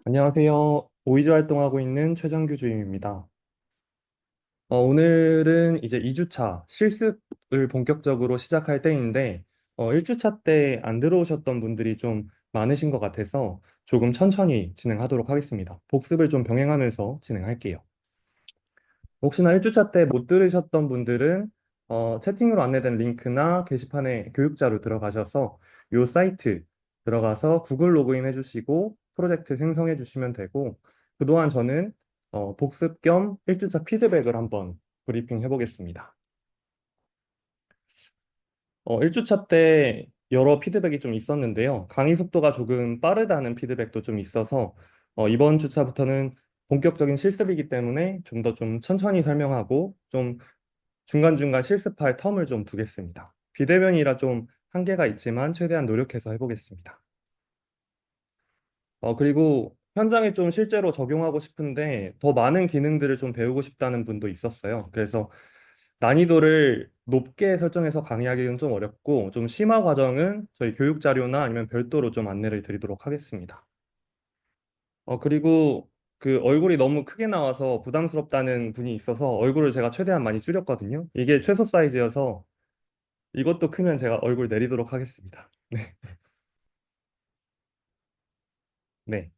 안녕하세요. 오이즈 활동하고 있는 최정규 주임입니다. 오늘은 이제 2주차 실습을 본격적으로 시작할 때인데, 1주차 때 안 들어오셨던 분들이 좀 많으신 것 같아서 조금 천천히 진행하도록 하겠습니다. 복습을 좀 병행하면서 진행할게요. 혹시나 1주차 때 못 들으셨던 분들은 채팅으로 안내된 링크나 게시판에 교육자로 들어가셔서 이 사이트 들어가서 구글 로그인 해주시고 프로젝트 생성해 주시면 되고 그동안 저는 복습 겸 1주차 피드백을 한번 브리핑 해보겠습니다. 1주차 때 여러 피드백이 좀 있었는데요. 강의 속도가 조금 빠르다는 피드백도 좀 있어서 이번 주차부터는 본격적인 실습이기 때문에 좀 더 좀 천천히 설명하고 좀 중간중간 실습할 텀을 좀 두겠습니다. 비대면이라 좀 한계가 있지만 최대한 노력해서 해보겠습니다. 그리고 현장에 좀 실제로 적용하고 싶은데 더 많은 기능들을 좀 배우고 싶다는 분도 있었어요. 그래서 난이도를 높게 설정해서 강의하기는 좀 어렵고 좀 심화 과정은 저희 교육 자료나 아니면 별도로 좀 안내를 드리도록 하겠습니다. 그리고 그 얼굴이 너무 크게 나와서 부담스럽다는 분이 있어서 얼굴을 제가 최대한 많이 줄였거든요. 이게 최소 사이즈여서 이것도 크면 제가 얼굴 내리도록 하겠습니다. 네. 네.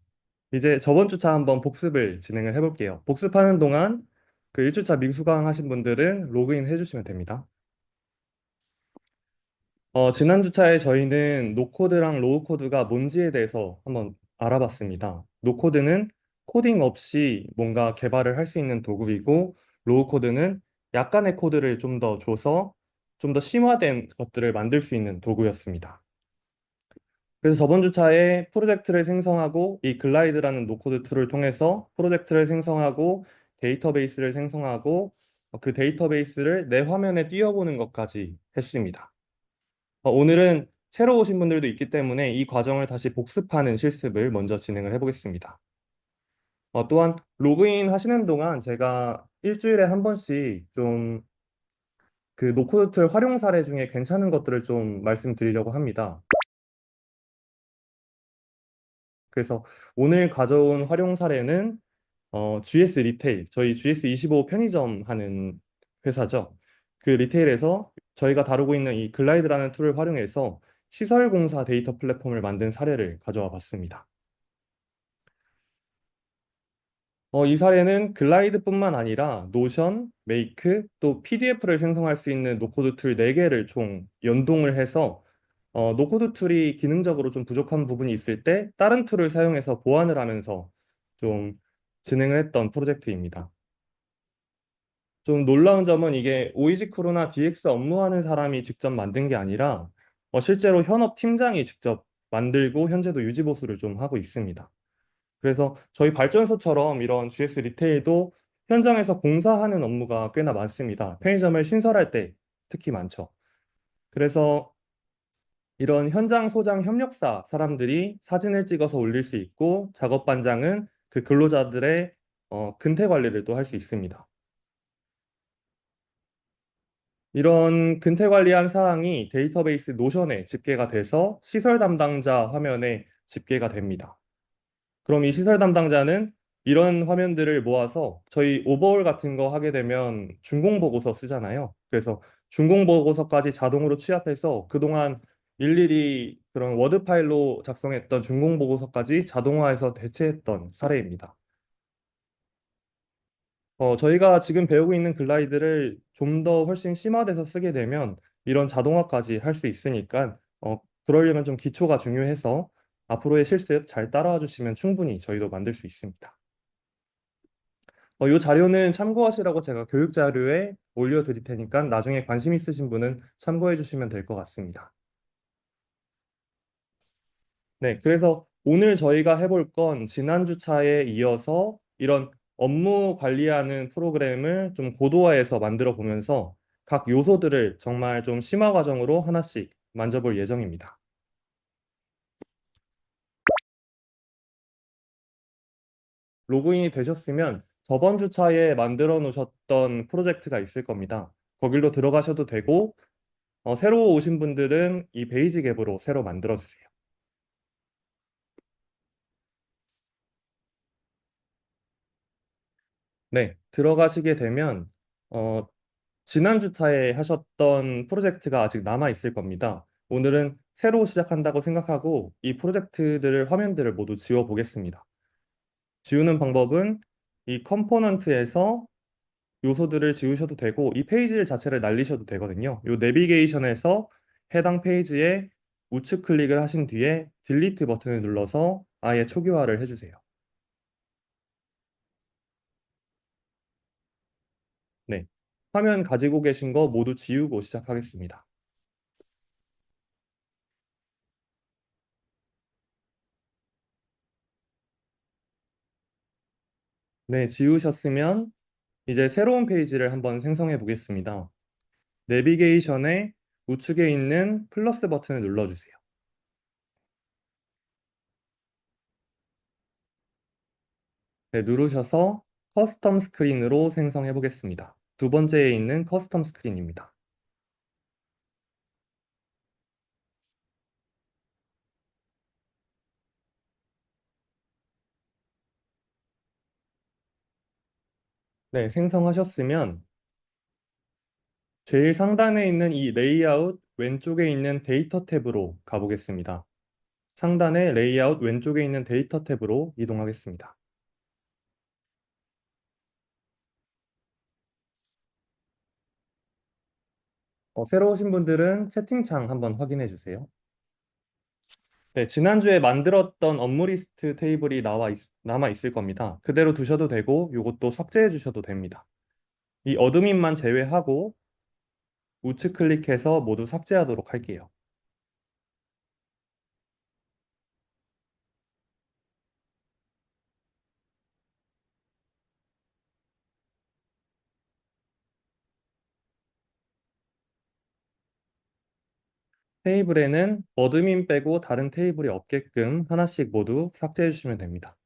이제 저번 주차 한번 복습을 진행을 해볼게요. 복습하는 동안 그 1주차 미수강 하신 분들은 로그인 해주시면 됩니다. 지난 주차에 저희는 노코드랑 로우코드가 뭔지에 대해서 한번 알아봤습니다. 노코드는 코딩 없이 뭔가 개발을 할 수 있는 도구이고, 로우코드는 약간의 코드를 좀 더 줘서 좀 더 심화된 것들을 만들 수 있는 도구였습니다. 그래서 저번 주차에 프로젝트를 생성하고 이 글라이드라는 노코드 툴을 통해서 프로젝트를 생성하고 데이터베이스를 생성하고 그 데이터베이스를 내 화면에 띄워보는 것까지 했습니다. 오늘은 새로 오신 분들도 있기 때문에 이 과정을 다시 복습하는 실습을 먼저 진행을 해보겠습니다. 또한 로그인 하시는 동안 제가 일주일에 한 번씩 좀 그 노코드 툴 활용 사례 중에 괜찮은 것들을 좀 말씀드리려고 합니다. 그래서 오늘 가져온 활용 사례는 GS 리테일, 저희 GS25 편의점 하는 회사죠. 그 리테일에서 저희가 다루고 있는 이 글라이드라는 툴을 활용해서 시설공사 데이터 플랫폼을 만든 사례를 가져와 봤습니다. 이 사례는 글라이드뿐만 아니라 노션, 메이크, 또 PDF를 생성할 수 있는 노코드 툴 4개를 총 연동을 해서 노코드 툴이 기능적으로 좀 부족한 부분이 있을 때 다른 툴을 사용해서 보완을 하면서 좀 진행을 했던 프로젝트입니다. 좀 놀라운 점은 이게 오이지 크루나 DX 업무하는 사람이 직접 만든 게 아니라 실제로 현업 팀장이 직접 만들고 현재도 유지 보수를 좀 하고 있습니다. 그래서 저희 발전소처럼 이런 GS 리테일도 현장에서 공사하는 업무가 꽤나 많습니다. 편의점을 신설할 때 특히 많죠. 그래서 이런 현장 소장 협력사 사람들이 사진을 찍어서 올릴 수 있고 작업 반장은 그 근로자들의 근태 관리를 또 할 수 있습니다. 이런 근태 관리한 사항이 데이터베이스 노션에 집계가 돼서 시설 담당자 화면에 집계가 됩니다. 그럼 이 시설 담당자는 이런 화면들을 모아서 저희 오버올 같은 거 하게 되면 준공 보고서 쓰잖아요. 그래서 준공 보고서까지 자동으로 취합해서 그동안 일일이 그런 워드 파일로 작성했던 준공 보고서까지 자동화해서 대체했던 사례입니다. 저희가 지금 배우고 있는 글라이드를 좀 더 훨씬 심화돼서 쓰게 되면 이런 자동화까지 할 수 있으니까 그러려면 좀 기초가 중요해서 앞으로의 실습 잘 따라와 주시면 충분히 저희도 만들 수 있습니다. 이 자료는 참고하시라고 제가 교육 자료에 올려드릴 테니까 나중에 관심 있으신 분은 참고해 주시면 될 것 같습니다. 네, 그래서 오늘 저희가 해볼 건 지난주 차에 이어서 이런 업무 관리하는 프로그램을 좀 고도화해서 만들어 보면서 각 요소들을 정말 좀 심화 과정으로 하나씩 만져볼 예정입니다. 로그인이 되셨으면 저번 주차에 만들어 놓으셨던 프로젝트가 있을 겁니다. 거길로 들어가셔도 되고, 새로 오신 분들은 이 베이직 앱으로 새로 만들어 주세요. 네, 들어가시게 되면 어, 지난 주차에 하셨던 프로젝트가 아직 남아 있을 겁니다. 오늘은 새로 시작한다고 생각하고 이 프로젝트들을 화면들을 모두 지워 보겠습니다. 지우는 방법은 이 컴포넌트에서 요소들을 지우셔도 되고 이 페이지 자체를 날리셔도 되거든요. 이 내비게이션에서 해당 페이지에 우측 클릭을 하신 뒤에 딜리트 버튼을 눌러서 아예 초기화를 해주세요. 네. 화면 가지고 계신 거 모두 지우고 시작하겠습니다. 네, 지우셨으면 이제 새로운 페이지를 한번 생성해 보겠습니다. 내비게이션의 우측에 있는 플러스 버튼을 눌러주세요. 네, 누르셔서 커스텀 스크린으로 생성해 보겠습니다. 두 번째에 있는 커스텀 스크린입니다. 네, 생성하셨으면 제일 상단에 있는 이 레이아웃 왼쪽에 있는 데이터 탭으로 가보겠습니다. 상단의 레이아웃 왼쪽에 있는 데이터 탭으로 이동하겠습니다. 새로 오신 분들은 채팅창 한번 확인해 주세요. 네, 지난주에 만들었던 업무 리스트 테이블이 남아 있을 겁니다. 그대로 두셔도 되고, 이것도 삭제해 주셔도 됩니다. 이 어드민만 제외하고 우측 클릭해서 모두 삭제하도록 할게요. 테이블에는 어드민 빼고 다른 테이블이 없게끔 하나씩 모두 삭제해 주시면 됩니다.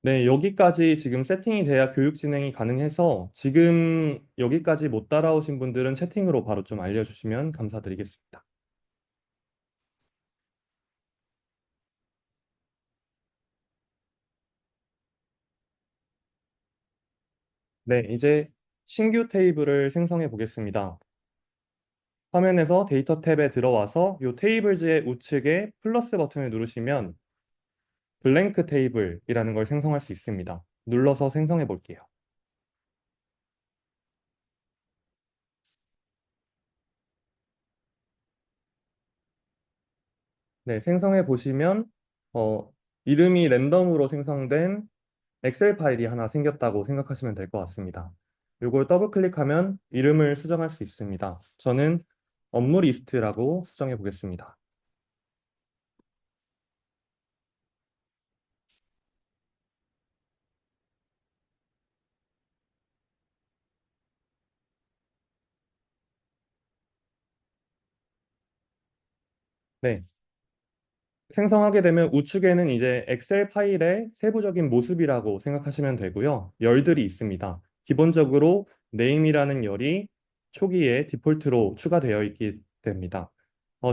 네, 여기까지 지금 세팅이 돼야 교육 진행이 가능해서 지금 여기까지 못 따라오신 분들은 채팅으로 바로 좀 알려주시면 감사드리겠습니다. 네, 이제 신규 테이블을 생성해 보겠습니다. 화면에서 데이터 탭에 들어와서 이 테이블즈의 우측에 플러스 버튼을 누르시면 블랭크 테이블이라는 걸 생성할 수 있습니다. 눌러서 생성해 볼게요. 네, 생성해 보시면 이름이 랜덤으로 생성된 엑셀 파일이 하나 생겼다고 생각하시면 될 것 같습니다. 이걸 더블 클릭하면 이름을 수정할 수 있습니다. 저는 업무 리스트라고 수정해 보겠습니다. 네, 생성하게 되면 우측에는 이제 엑셀 파일의 세부적인 모습이라고 생각하시면 되고요. 열들이 있습니다. 기본적으로 네임이라는 열이 초기에 디폴트로 추가되어 있게 됩니다.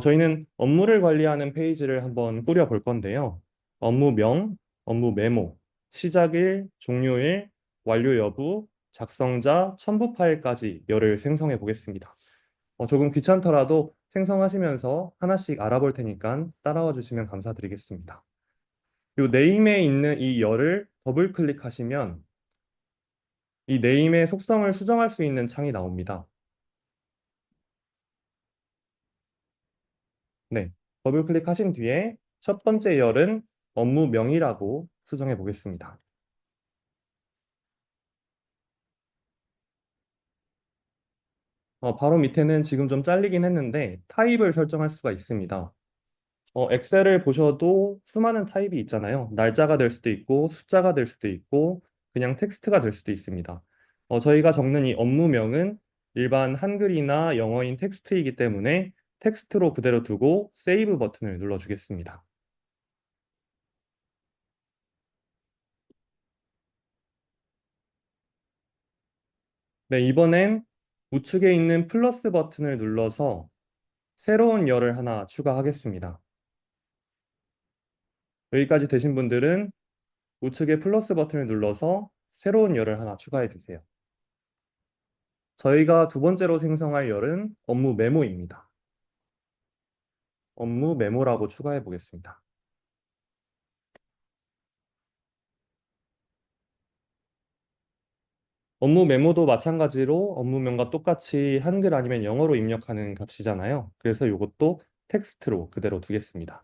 저희는 업무를 관리하는 페이지를 한번 꾸려 볼 건데요. 업무명, 업무 메모, 시작일, 종료일, 완료 여부, 작성자, 첨부 파일까지 열을 생성해 보겠습니다. 조금 귀찮더라도 생성하시면서 하나씩 알아볼 테니까 따라와 주시면 감사드리겠습니다. 이 네임에 있는 이 열을 더블 클릭하시면 이 네임의 속성을 수정할 수 있는 창이 나옵니다. 네, 더블 클릭하신 뒤에 첫 번째 열은 업무명이라고 수정해 보겠습니다. 바로 밑에는 지금 좀 잘리긴 했는데 타입을 설정할 수가 있습니다. 엑셀을 보셔도 수많은 타입이 있잖아요. 날짜가 될 수도 있고, 숫자가 될 수도 있고, 그냥 텍스트가 될 수도 있습니다. 저희가 적는 이 업무명은 일반 한글이나 영어인 텍스트이기 때문에 텍스트로 그대로 두고 세이브 버튼을 눌러주겠습니다. 네, 이번엔 우측에 있는 플러스 버튼을 눌러서 새로운 열을 하나 추가하겠습니다. 여기까지 되신 분들은 우측에 플러스 버튼을 눌러서 새로운 열을 하나 추가해 주세요. 저희가 두 번째로 생성할 열은 업무 메모입니다. 업무 메모라고 추가해 보겠습니다. 업무 메모도 마찬가지로 업무명과 똑같이 한글 아니면 영어로 입력하는 값이잖아요. 그래서 이것도 텍스트로 그대로 두겠습니다.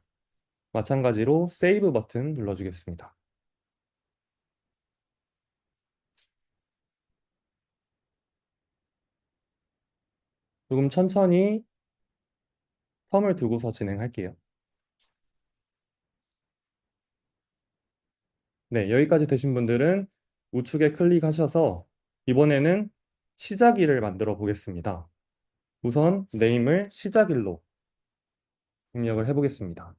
마찬가지로 세이브 버튼 눌러주겠습니다. 조금 천천히 텀을 두고서 진행할게요. 네, 여기까지 되신 분들은 우측에 클릭하셔서 이번에는 시작일을 만들어 보겠습니다. 우선 네임을 시작일로 입력을 해보겠습니다.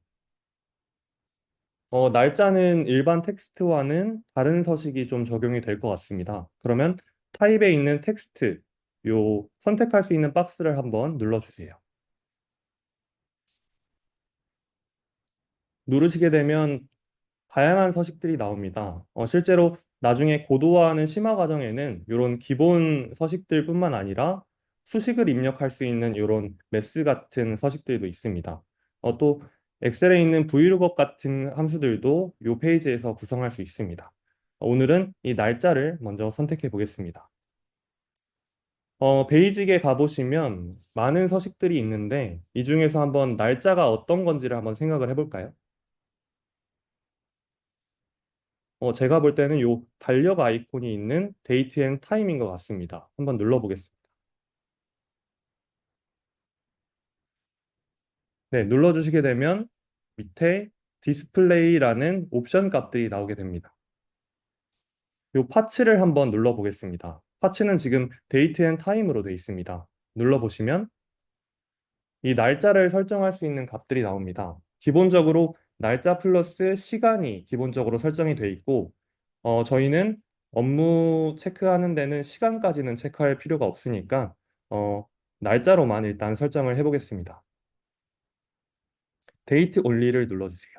날짜는 일반 텍스트와는 다른 서식이 좀 적용이 될 것 같습니다. 그러면 타입에 있는 텍스트, 요 선택할 수 있는 박스를 한번 눌러주세요. 누르시게 되면 다양한 서식들이 나옵니다. 실제로 나중에 고도화하는 심화 과정에는 이런 기본 서식들뿐만 아니라 수식을 입력할 수 있는 이런 매스 같은 서식들도 있습니다. 또 엑셀에 있는 브이로그 같은 함수들도 이 페이지에서 구성할 수 있습니다. 오늘은 이 날짜를 먼저 선택해 보겠습니다. 베이직에 가보시면 많은 서식들이 있는데 이 중에서 한번 날짜가 어떤 건지를 한번 생각을 해볼까요? 제가 볼 때는 요 달력 아이콘이 있는 데이트 앤 타임인 것 같습니다. 한번 눌러보겠습니다. 네, 눌러주시게 되면 밑에 디스플레이라는 옵션 값들이 나오게 됩니다. 요 파츠를 한번 눌러보겠습니다. 파츠는 지금 데이트 앤 타임으로 되어 있습니다. 눌러보시면 이 날짜를 설정할 수 있는 값들이 나옵니다. 기본적으로 날짜 플러스 시간이 기본적으로 설정이 되어 있고, 저희는 업무 체크하는 데는 시간까지는 체크할 필요가 없으니까, 날짜로만 일단 설정을 해보겠습니다. 데이트 온리를 눌러주세요.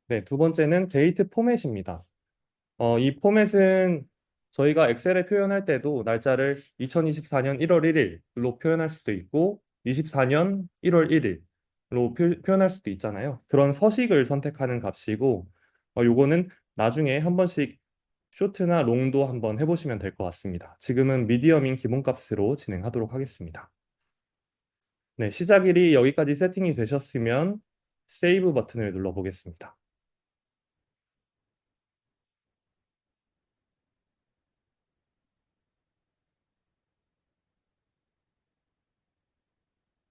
네, 두 번째는 데이트 포맷입니다. 이 포맷은 저희가 엑셀에 표현할 때도 날짜를 2024년 1월 1일로 표현할 수도 있고 24년 1월 1일로 표현할 수도 있잖아요. 그런 서식을 선택하는 값이고 요거는 나중에 한 번씩 쇼트나 롱도 한번 해보시면 될 것 같습니다. 지금은 미디엄인 기본값으로 진행하도록 하겠습니다. 네, 시작일이 여기까지 세팅이 되셨으면 세이브 버튼을 눌러보겠습니다.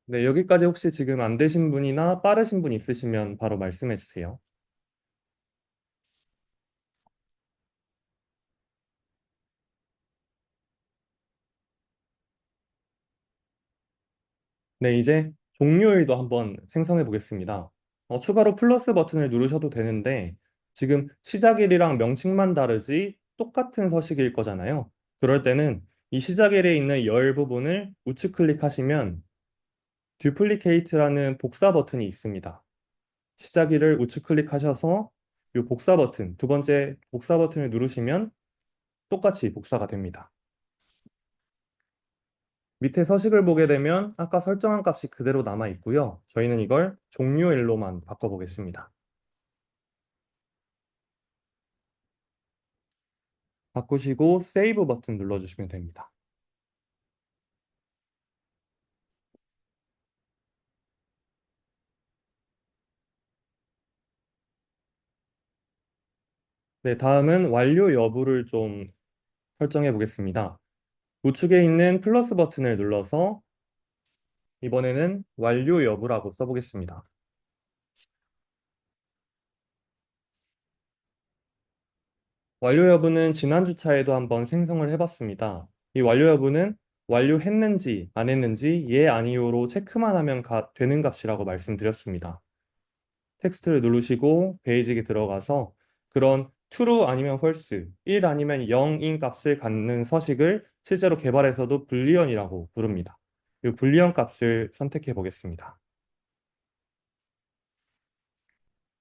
네, 여기까지 혹시 지금 안 되신 분이나 빠르신 분 있으시면 바로 말씀해 주세요. 네, 이제 종료일도 한번 생성해 보겠습니다. 추가로 플러스 버튼을 누르셔도 되는데 지금 시작일이랑 명칭만 다르지 똑같은 서식일 거잖아요. 그럴 때는 이 시작일에 있는 열 부분을 우측 클릭하시면 듀플리케이트라는 복사 버튼이 있습니다. 시작일을 우측 클릭하셔서 이 복사 버튼, 두 번째 복사 버튼을 누르시면 똑같이 복사가 됩니다. 밑에 서식을 보게 되면 아까 설정한 값이 그대로 남아 있고요. 저희는 이걸 종료일로만 바꿔보겠습니다. 바꾸시고 세이브 버튼 눌러주시면 됩니다. 네, 다음은 완료 여부를 좀 설정해 보겠습니다. 우측에 있는 플러스 버튼을 눌러서 이번에는 완료 여부라고 써보겠습니다. 완료 여부는 지난 주차에도 한번 생성을 해봤습니다. 이 완료 여부는 완료했는지 안 했는지 예 아니요로 체크만 하면 되는 값이라고 말씀드렸습니다. 텍스트를 누르시고 베이직에 들어가서 그런 true 아니면 false, 1 아니면 0인 값을 갖는 서식을 실제로 개발에서도 불리언이라고 부릅니다. 이 불리언 값을 선택해 보겠습니다.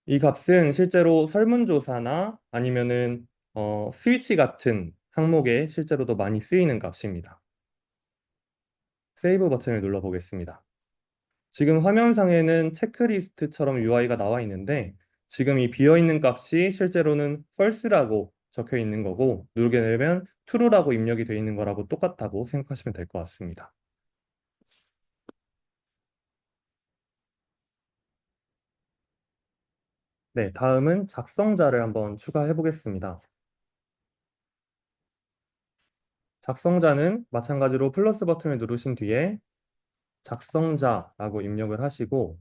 이 값은 실제로 설문조사나 아니면은 스위치 같은 항목에 실제로도 많이 쓰이는 값입니다. 세이브 버튼을 눌러 보겠습니다. 지금 화면상에는 체크리스트처럼 UI가 나와 있는데 지금 이 비어있는 값이 실제로는 false라고 적혀 있는 거고 누르게 되면 true라고 입력이 되어 있는 거라고 똑같다고 생각하시면 될 것 같습니다. 네, 다음은 작성자를 한번 추가해 보겠습니다. 작성자는 마찬가지로 플러스 버튼을 누르신 뒤에 작성자라고 입력을 하시고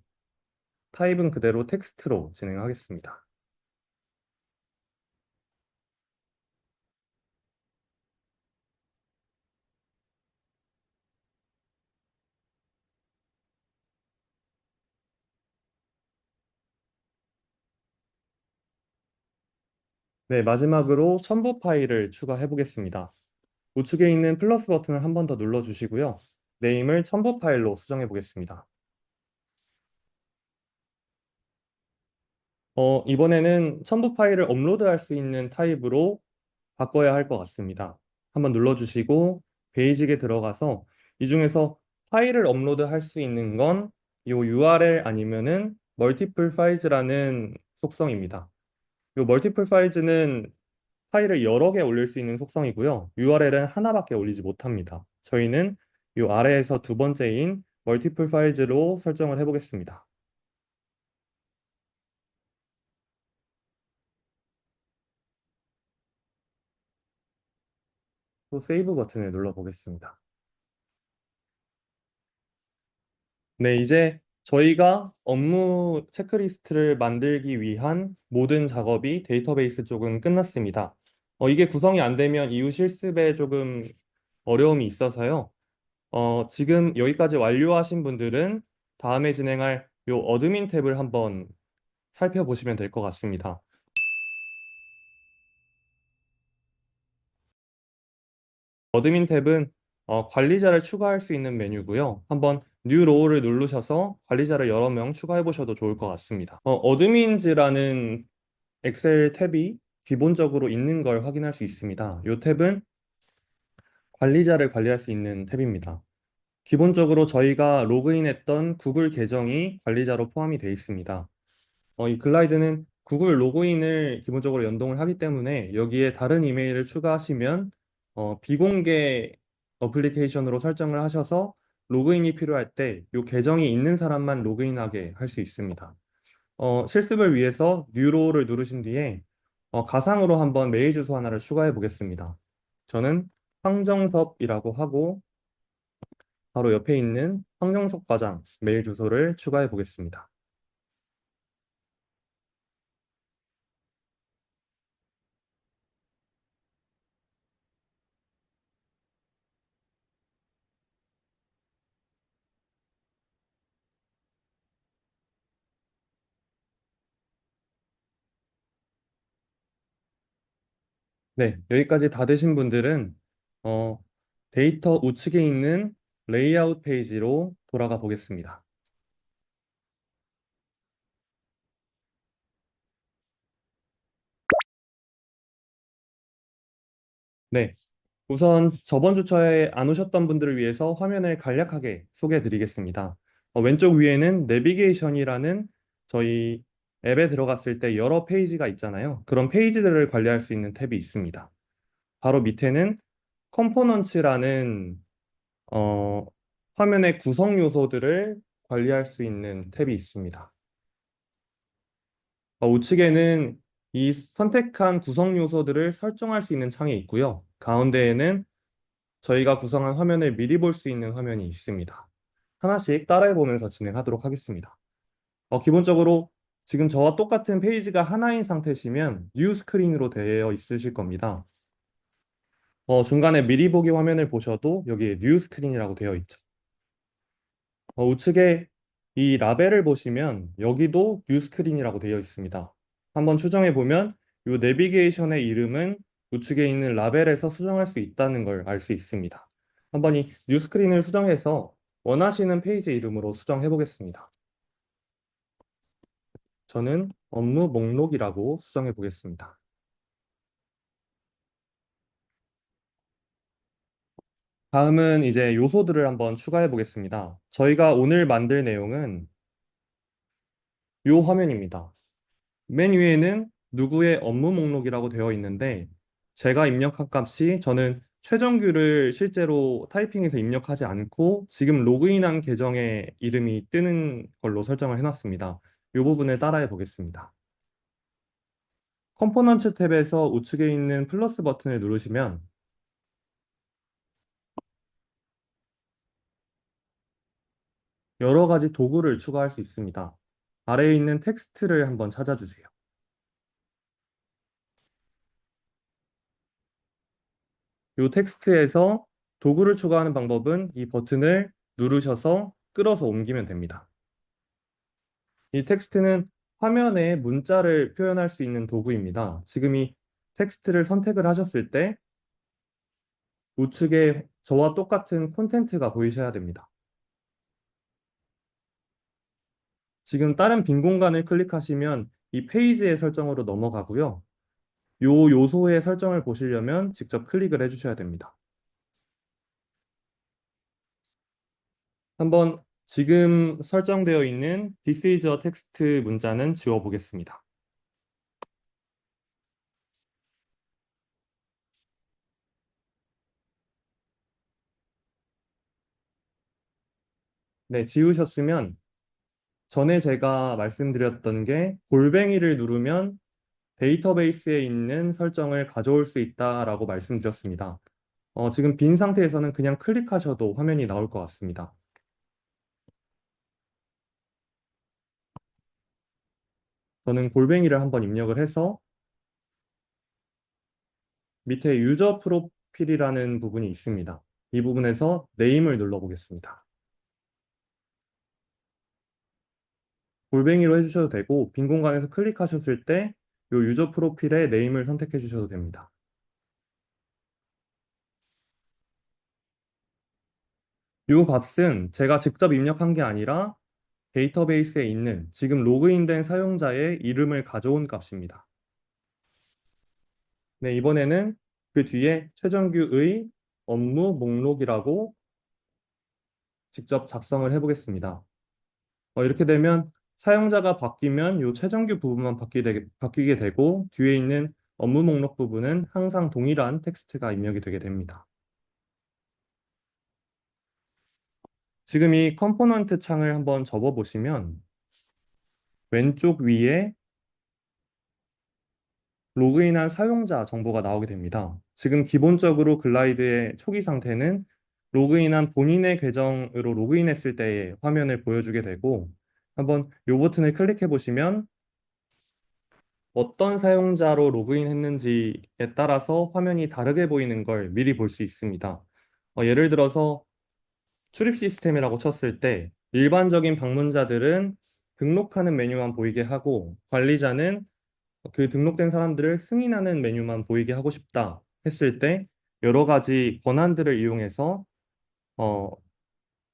타입은 그대로 텍스트로 진행하겠습니다. 네, 마지막으로 첨부 파일을 추가해 보겠습니다. 우측에 있는 플러스 버튼을 한 번 더 눌러주시고요. 네임을 첨부 파일로 수정해 보겠습니다. 이번에는 첨부 파일을 업로드할 수 있는 타입으로 바꿔야 할 것 같습니다. 한번 눌러주시고 베이직에 들어가서 이 중에서 파일을 업로드할 수 있는 건 이 URL 아니면은 멀티플 파일즈라는 속성입니다. 이 멀티플 파일즈는 파일을 여러 개 올릴 수 있는 속성이고요. URL은 하나밖에 올리지 못합니다. 저희는 이 아래에서 두 번째인 멀티플 파일즈로 설정을 해보겠습니다. 또 세이브 버튼을 눌러보겠습니다. 네, 이제 저희가 업무 체크리스트를 만들기 위한 모든 작업이 데이터베이스 쪽은 끝났습니다. 이게 구성이 안 되면 이후 실습에 조금 어려움이 있어서요. 지금 여기까지 완료하신 분들은 다음에 진행할 요 어드민 탭을 한번 살펴보시면 될 것 같습니다. 어드민 탭은 관리자를 추가할 수 있는 메뉴고요. 한번 뉴 로우를 누르셔서 관리자를 여러 명 추가해 보셔도 좋을 것 같습니다. 어드민즈라는 엑셀 탭이 기본적으로 있는 걸 확인할 수 있습니다. 이 탭은 관리자를 관리할 수 있는 탭입니다. 기본적으로 저희가 로그인했던 구글 계정이 관리자로 포함이 되어 있습니다. 이 글라이드는 구글 로그인을 기본적으로 연동을 하기 때문에 여기에 다른 이메일을 추가하시면 비공개 어플리케이션으로 설정을 하셔서 로그인이 필요할 때 이 계정이 있는 사람만 로그인하게 할 수 있습니다. 실습을 위해서 뉴로를 누르신 뒤에 가상으로 한번 메일 주소 하나를 추가해 보겠습니다. 저는 황정섭이라고 하고 바로 옆에 있는 황정섭 과장 메일 주소를 추가해 보겠습니다. 네, 여기까지 다 되신 분들은 어, 데이터 우측에 있는 레이아웃 페이지로 돌아가 보겠습니다. 네, 우선 저번 주차에 안 오셨던 분들을 위해서 화면을 간략하게 소개해 드리겠습니다. 왼쪽 위에는 내비게이션이라는 저희 앱에 들어갔을 때 여러 페이지가 있잖아요. 그런 페이지들을 관리할 수 있는 탭이 있습니다. 바로 밑에는 컴포넌츠라는 어, 화면의 구성 요소들을 관리할 수 있는 탭이 있습니다. 우측에는 이 선택한 구성 요소들을 설정할 수 있는 창이 있고요. 가운데에는 저희가 구성한 화면을 미리 볼 수 있는 화면이 있습니다. 하나씩 따라해 보면서 진행하도록 하겠습니다. 기본적으로 지금 저와 똑같은 페이지가 하나인 상태시면 뉴 스크린으로 되어 있으실 겁니다. 중간에 미리 보기 화면을 보셔도 여기에 뉴 스크린이라고 되어 있죠. 우측에 이 라벨을 보시면 여기도 뉴 스크린이라고 되어 있습니다. 한번 추정해 보면 이 내비게이션의 이름은 우측에 있는 라벨에서 수정할 수 있다는 걸 알 수 있습니다. 한번 이 뉴 스크린을 수정해서 원하시는 페이지 이름으로 수정해 보겠습니다. 저는 업무 목록이라고 수정해 보겠습니다. 다음은 이제 요소들을 한번 추가해 보겠습니다. 저희가 오늘 만들 내용은 이 화면입니다. 맨 위에는 누구의 업무 목록이라고 되어 있는데 제가 입력한 값이 저는 최정규를 실제로 타이핑해서 입력하지 않고 지금 로그인한 계정의 이름이 뜨는 걸로 설정을 해놨습니다. 이 부분을 따라해 보겠습니다. 컴포넌트 탭에서 우측에 있는 플러스 버튼을 누르시면 여러 가지 도구를 추가할 수 있습니다. 아래에 있는 텍스트를 한번 찾아주세요. 이 텍스트에서 도구를 추가하는 방법은 이 버튼을 누르셔서 끌어서 옮기면 됩니다. 이 텍스트는 화면에 문자를 표현할 수 있는 도구입니다. 지금 이 텍스트를 선택을 하셨을 때 우측에 저와 똑같은 콘텐츠가 보이셔야 됩니다. 지금 다른 빈 공간을 클릭하시면 이 페이지의 설정으로 넘어가고요. 요 요소의 설정을 보시려면 직접 클릭을 해주셔야 됩니다. 한번 지금 설정되어 있는 This is a text 문자는 지워보겠습니다. 네, 지우셨으면 전에 제가 말씀드렸던 게 골뱅이를 누르면 데이터베이스에 있는 설정을 가져올 수 있다라고 말씀드렸습니다. 지금 빈 상태에서는 그냥 클릭하셔도 화면이 나올 것 같습니다. 저는 골뱅이를 한번 입력을 해서 밑에 유저 프로필이라는 부분이 있습니다. 이 부분에서 네임을 눌러보겠습니다. 골뱅이로 해주셔도 되고 빈 공간에서 클릭하셨을 때 이 유저 프로필에 네임을 선택해 주셔도 됩니다. 이 값은 제가 직접 입력한 게 아니라 데이터베이스에 있는 지금 로그인된 사용자의 이름을 가져온 값입니다. 네, 이번에는 그 뒤에 최정규의 업무 목록이라고 직접 작성을 해보겠습니다. 이렇게 되면 사용자가 바뀌면 이 최정규 부분만 바뀌게 되고 뒤에 있는 업무 목록 부분은 항상 동일한 텍스트가 입력이 되게 됩니다. 지금 이 컴포넌트 창을 한번 접어보시면 왼쪽 위에 로그인한 사용자 정보가 나오게 됩니다. 지금 기본적으로 글라이드의 초기 상태는 로그인한 본인의 계정으로 로그인했을 때의 화면을 보여주게 되고 한번 이 버튼을 클릭해 보시면 어떤 사용자로 로그인했는지에 따라서 화면이 다르게 보이는 걸 미리 볼 수 있습니다. 예를 들어서 출입 시스템이라고 쳤을 때 일반적인 방문자들은 등록하는 메뉴만 보이게 하고 관리자는 그 등록된 사람들을 승인하는 메뉴만 보이게 하고 싶다 했을 때 여러 가지 권한들을 이용해서 어,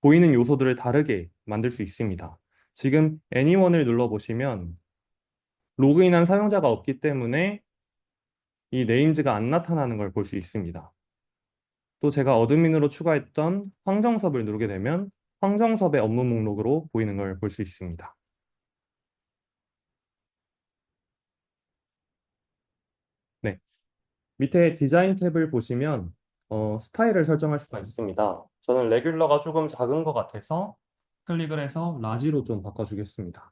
보이는 요소들을 다르게 만들 수 있습니다. 지금 Anyone을 눌러보시면 로그인한 사용자가 없기 때문에 이 네임즈가 안 나타나는 걸 볼 수 있습니다. 또 제가 어드민으로 추가했던 황정섭을 누르게 되면 황정섭의 업무 목록으로 보이는 걸 볼 수 있습니다. 네. 밑에 디자인 탭을 보시면 스타일을 설정할 수가 있습니다. 저는 레귤러가 조금 작은 것 같아서 클릭을 해서 라지로 좀 바꿔주겠습니다.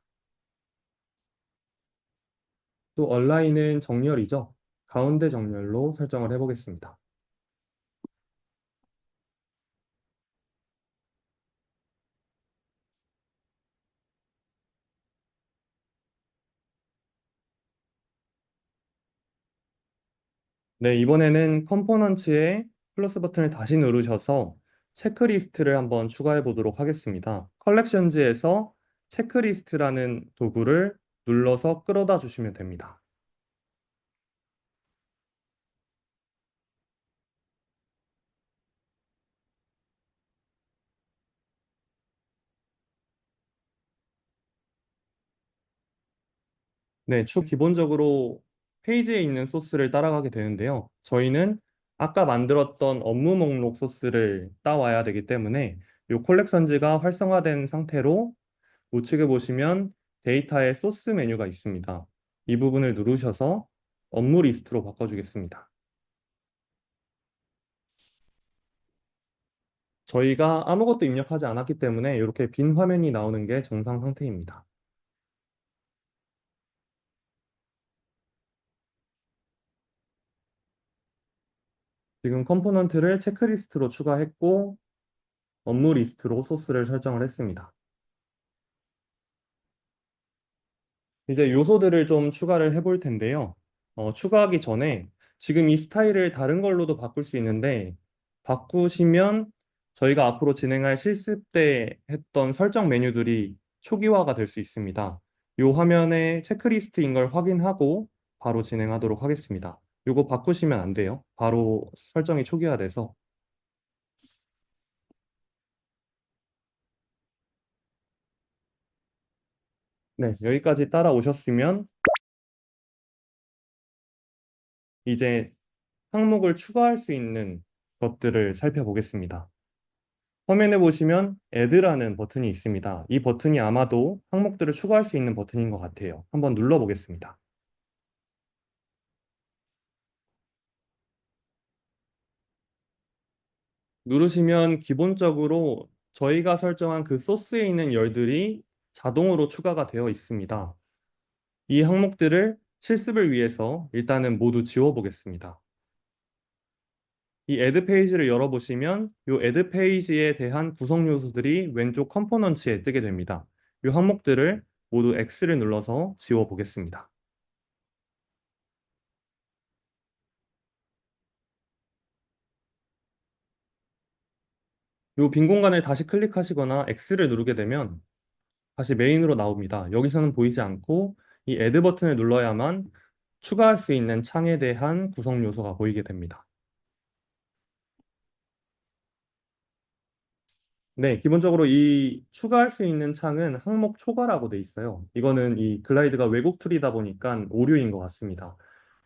또 얼라인은 정렬이죠. 가운데 정렬로 설정을 해보겠습니다. 네, 이번에는 컴포넌츠에 플러스 버튼을 다시 누르셔서 체크리스트를 한번 추가해 보도록 하겠습니다. 컬렉션즈에서 체크리스트라는 도구를 눌러서 끌어다 주시면 됩니다. 네, 기본적으로 페이지에 있는 소스를 따라가게 되는데요. 저희는 아까 만들었던 업무 목록 소스를 따와야 되기 때문에 이 콜렉션즈가 활성화된 상태로 우측에 보시면 데이터의 소스 메뉴가 있습니다. 이 부분을 누르셔서 업무 리스트로 바꿔주겠습니다. 저희가 아무것도 입력하지 않았기 때문에 이렇게 빈 화면이 나오는 게 정상 상태입니다. 지금 컴포넌트를 체크리스트로 추가했고 업무 리스트로 소스를 설정을 했습니다. 이제 요소들을 좀 추가를 해볼 텐데요. 추가하기 전에 지금 이 스타일을 다른 걸로도 바꿀 수 있는데 바꾸시면 저희가 앞으로 진행할 실습 때 했던 설정 메뉴들이 초기화가 될 수 있습니다. 이 화면에 체크리스트인 걸 확인하고 바로 진행하도록 하겠습니다. 이거 바꾸시면 안 돼요. 바로 설정이 초기화돼서. 네, 여기까지 따라오셨으면 이제 항목을 추가할 수 있는 것들을 살펴보겠습니다. 화면에 보시면 Add라는 버튼이 있습니다. 이 버튼이 아마도 항목들을 추가할 수 있는 버튼인 것 같아요. 한번 눌러보겠습니다. 누르시면 기본적으로 저희가 설정한 그 소스에 있는 열들이 자동으로 추가가 되어 있습니다. 이 항목들을 실습을 위해서 일단은 모두 지워보겠습니다. 이 Add 페이지를 열어보시면 이 Add 페이지에 대한 구성 요소들이 왼쪽 컴포넌츠에 뜨게 됩니다. 이 항목들을 모두 X를 눌러서 지워보겠습니다. 이 빈 공간을 다시 클릭하시거나 X를 누르게 되면 다시 메인으로 나옵니다. 여기서는 보이지 않고 이 Add 버튼을 눌러야만 추가할 수 있는 창에 대한 구성 요소가 보이게 됩니다. 네, 기본적으로 이 추가할 수 있는 창은 항목 초과라고 돼 있어요. 이거는 이 글라이드가 외국 툴이다 보니까 오류인 것 같습니다.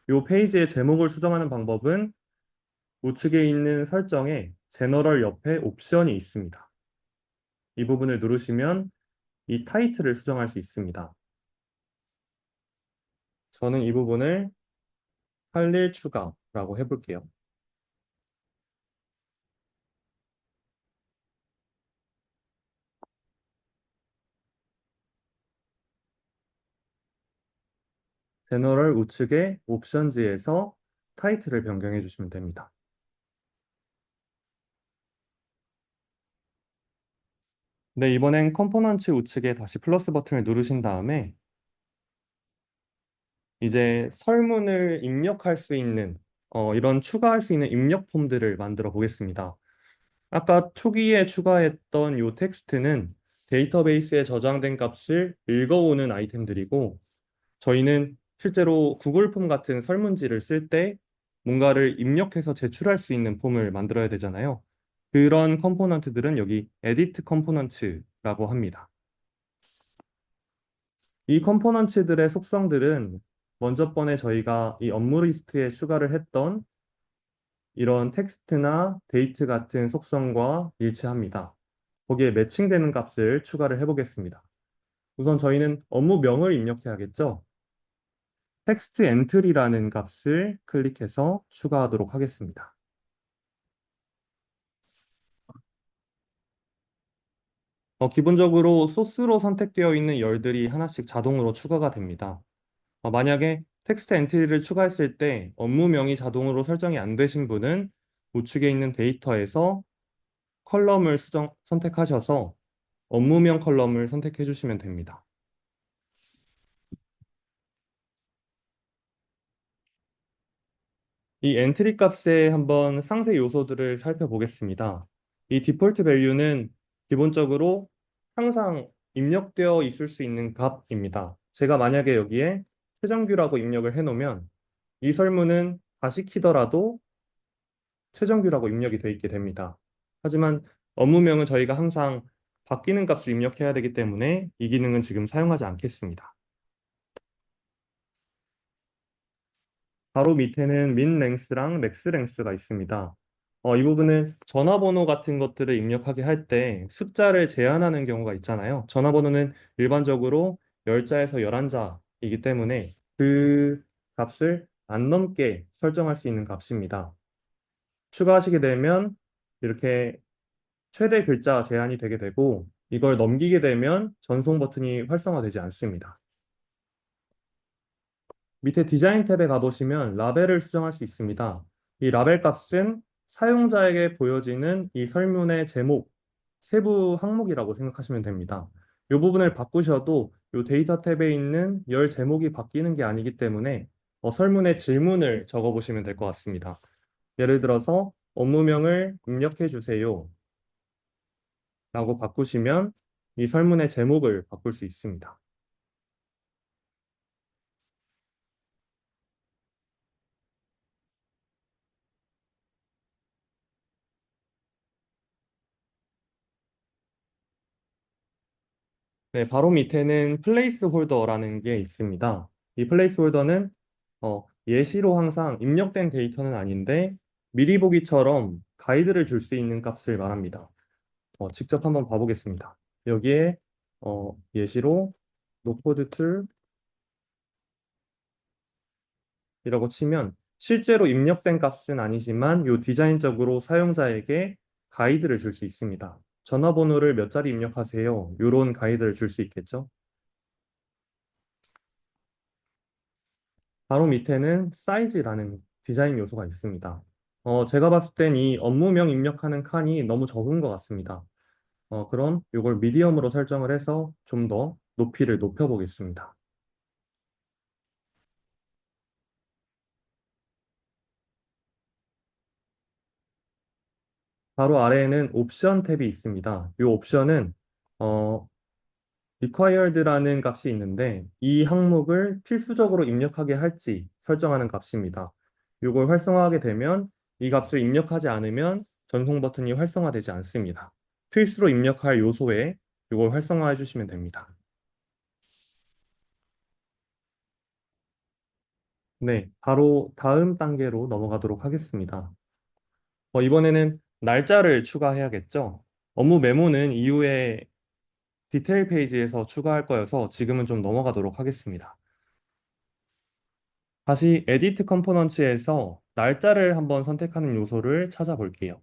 이 페이지의 제목을 수정하는 방법은 우측에 있는 설정에 제너럴 옆에 옵션이 있습니다. 이 부분을 누르시면 이 타이틀을 수정할 수 있습니다. 저는 이 부분을 할 일 추가라고 해볼게요. 제너럴 우측의 옵션즈에서 타이틀을 변경해 주시면 됩니다. 네, 이번엔 컴포넌츠 우측에 다시 플러스 버튼을 누르신 다음에 이제 설문을 입력할 수 있는 이런 추가할 수 있는 입력 폼들을 만들어 보겠습니다. 아까 초기에 추가했던 이 텍스트는 데이터베이스에 저장된 값을 읽어오는 아이템들이고 저희는 실제로 구글 폼 같은 설문지를 쓸 때 뭔가를 입력해서 제출할 수 있는 폼을 만들어야 되잖아요. 그런 컴포넌트들은 여기 에디트 컴포넌츠라고 합니다. 이 컴포넌츠들의 속성들은 먼저 번에 저희가 이 업무 리스트에 추가를 했던 이런 텍스트나 데이트 같은 속성과 일치합니다. 거기에 매칭되는 값을 추가를 해보겠습니다. 우선 저희는 업무명을 입력해야겠죠. 텍스트 엔트리라는 값을 클릭해서 추가하도록 하겠습니다. 기본적으로 소스로 선택되어 있는 열들이 하나씩 자동으로 추가가 됩니다. 만약에 텍스트 엔트리를 추가했을 때 업무명이 자동으로 설정이 안 되신 분은 우측에 있는 데이터에서 컬럼을 선택하셔서 업무명 컬럼을 선택해 주시면 됩니다. 이 엔트리 값의 한번 상세 요소들을 살펴보겠습니다. 이 디폴트 밸류는 기본적으로 항상 입력되어 있을 수 있는 값입니다. 제가 만약에 여기에 최정규라고 입력을 해놓으면 이 설문은 다시 키더라도 최정규라고 입력이 되어 있게 됩니다. 하지만 업무명은 저희가 항상 바뀌는 값을 입력해야 되기 때문에 이 기능은 지금 사용하지 않겠습니다. 바로 밑에는 min length랑 max length가 있습니다. 이 부분은 전화번호 같은 것들을 입력하게 할 때 숫자를 제한하는 경우가 있잖아요. 전화번호는 일반적으로 10자에서 11자이기 때문에 그 값을 안 넘게 설정할 수 있는 값입니다. 추가하시게 되면 이렇게 최대 글자 제한이 되게 되고 이걸 넘기게 되면 전송 버튼이 활성화되지 않습니다. 밑에 디자인 탭에 가보시면 라벨을 수정할 수 있습니다. 이 라벨 값은 사용자에게 보여지는 이 설문의 제목, 세부 항목이라고 생각하시면 됩니다. 이 부분을 바꾸셔도 이 데이터 탭에 있는 열 제목이 바뀌는 게 아니기 때문에 설문의 질문을 적어보시면 될 것 같습니다. 예를 들어서 업무명을 입력해 주세요 라고 바꾸시면 이 설문의 제목을 바꿀 수 있습니다. 네, 바로 밑에는 플레이스 홀더라는 게 있습니다. 이 플레이스 홀더는 예시로 항상 입력된 데이터는 아닌데 미리 보기처럼 가이드를 줄 수 있는 값을 말합니다. 직접 한번 봐보겠습니다. 여기에 예시로 노코드 툴이라고 치면 실제로 입력된 값은 아니지만 이 디자인적으로 사용자에게 가이드를 줄 수 있습니다. 전화번호를 몇 자리 입력하세요. 이런 가이드를 줄 수 있겠죠. 바로 밑에는 사이즈라는 디자인 요소가 있습니다. 제가 봤을 땐 이 업무명 입력하는 칸이 너무 적은 것 같습니다. 그럼 이걸 미디엄으로 설정을 해서 좀 더 높이를 높여보겠습니다. 바로 아래에는 옵션 탭이 있습니다. 이 옵션은 어, required라는 값이 있는데 이 항목을 필수적으로 입력하게 할지 설정하는 값입니다. 이걸 활성화하게 되면 이 값을 입력하지 않으면 전송 버튼이 활성화되지 않습니다. 필수로 입력할 요소에 이걸 활성화해 주시면 됩니다. 네, 바로 다음 단계로 넘어가도록 하겠습니다. 이번에는 날짜를 추가해야겠죠? 업무 메모는 이후에 디테일 페이지에서 추가할 거여서 지금은 좀 넘어가도록 하겠습니다. 다시 에디트 컴포넌츠에서 날짜를 한번 선택하는 요소를 찾아볼게요.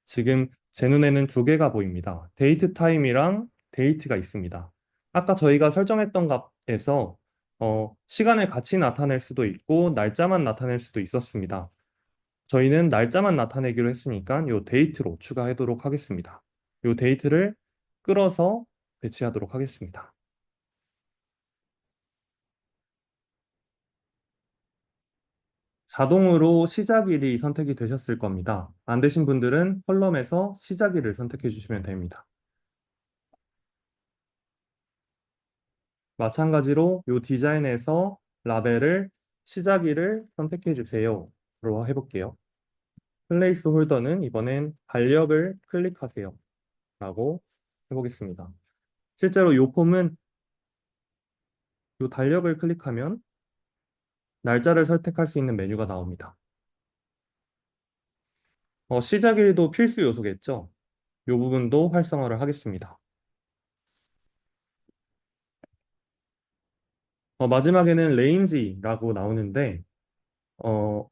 지금 제 눈에는 두 개가 보입니다. 데이트 타임이랑 데이트가 있습니다. 아까 저희가 설정했던 값에서 시간을 같이 나타낼 수도 있고 날짜만 나타낼 수도 있었습니다. 저희는 날짜만 나타내기로 했으니까 이 데이트로 추가하도록 하겠습니다. 이 데이트를 끌어서 배치하도록 하겠습니다. 자동으로 시작일이 선택이 되셨을 겁니다. 안 되신 분들은 컬럼에서 시작일을 선택해 주시면 됩니다. 마찬가지로 이 디자인에서 라벨을 시작일을 선택해 주세요. 로 해볼게요. 플레이스 홀더는 이번엔 달력을 클릭하세요. 라고 해보겠습니다. 실제로 이 폼은 이 달력을 클릭하면 날짜를 선택할 수 있는 메뉴가 나옵니다. 시작일도 필수 요소겠죠? 이 부분도 활성화를 하겠습니다. 마지막에는 레인지라고 나오는데 어,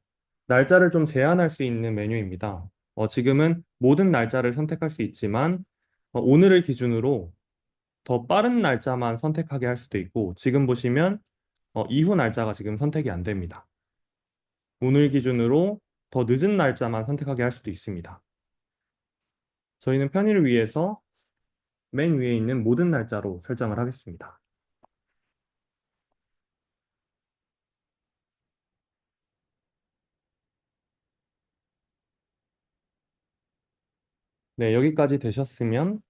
날짜를 좀 제한할 수 있는 메뉴입니다. 지금은 모든 날짜를 선택할 수 있지만 오늘을 기준으로 더 빠른 날짜만 선택하게 할 수도 있고 지금 보시면 이후 날짜가 지금 선택이 안 됩니다. 오늘 기준으로 더 늦은 날짜만 선택하게 할 수도 있습니다. 저희는 편의를 위해서 맨 위에 있는 모든 날짜로 설정을 하겠습니다. 네, 여기까지 되셨으면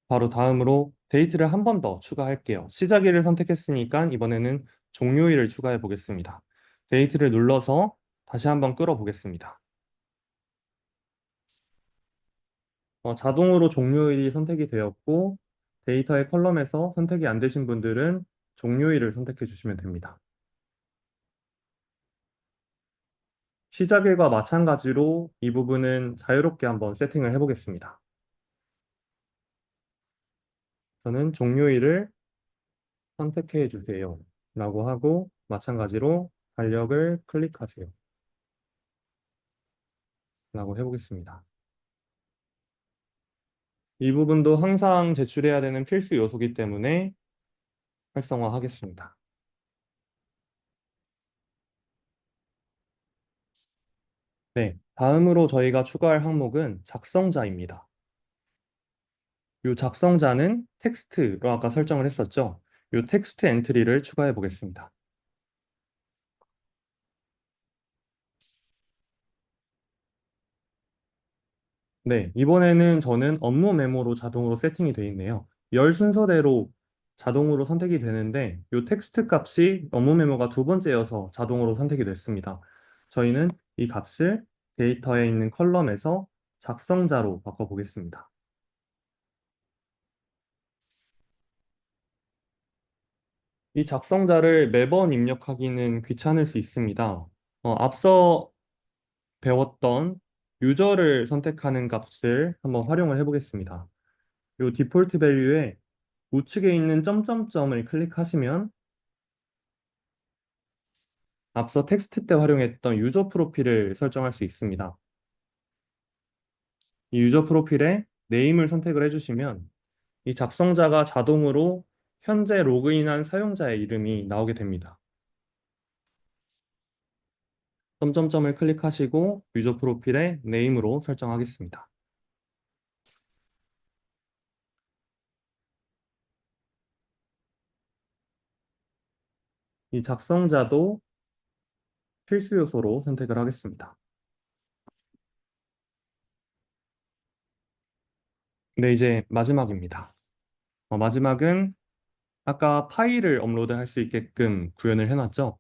바로 다음으로 데이트를 한 번 더 추가할게요. 시작일을 선택했으니까 이번에는 종료일을 추가해 보겠습니다. 데이트를 눌러서 다시 한번 끌어 보겠습니다. 자동으로 종료일이 선택이 되었고, 데이터의 컬럼에서 선택이 안 되신 분들은 종료일을 선택해 주시면 됩니다. 시작일과 마찬가지로 이 부분은 자유롭게 한번 세팅을 해보겠습니다. 저는 종료일을 선택해 주세요. 라고 하고, 마찬가지로 달력을 클릭하세요. 라고 해보겠습니다. 이 부분도 항상 제출해야 되는 필수 요소이기 때문에 활성화하겠습니다. 네, 다음으로 저희가 추가할 항목은 작성자입니다. 이 작성자는 텍스트로 아까 설정을 했었죠. 이 텍스트 엔트리를 추가해 보겠습니다. 네, 이번에는 저는 업무 메모로 자동으로 세팅이 되어 있네요. 열 순서대로 자동으로 선택이 되는데 이 텍스트 값이 업무 메모가 두 번째여서 자동으로 선택이 됐습니다. 저희는 이 값을 데이터에 있는 컬럼에서 작성자로 바꿔보겠습니다. 이 작성자를 매번 입력하기는 귀찮을 수 있습니다. 앞서 배웠던 유저를 선택하는 값을 한번 활용을 해보겠습니다. 이 디폴트 밸류에 우측에 있는 점점점을 클릭하시면 앞서 텍스트 때 활용했던 유저 프로필을 설정할 수 있습니다. 이 유저 프로필에 네임을 선택을 해주시면 이 작성자가 자동으로 현재 로그인한 사용자의 이름이 나오게 됩니다. 점점점을 클릭하시고 유저 프로필에 네임으로 설정하겠습니다. 이 작성자도 필수 요소로 선택을 하겠습니다. 네, 이제 마지막입니다. 마지막은 아까 파일을 업로드할 수 있게끔 구현을 해놨죠.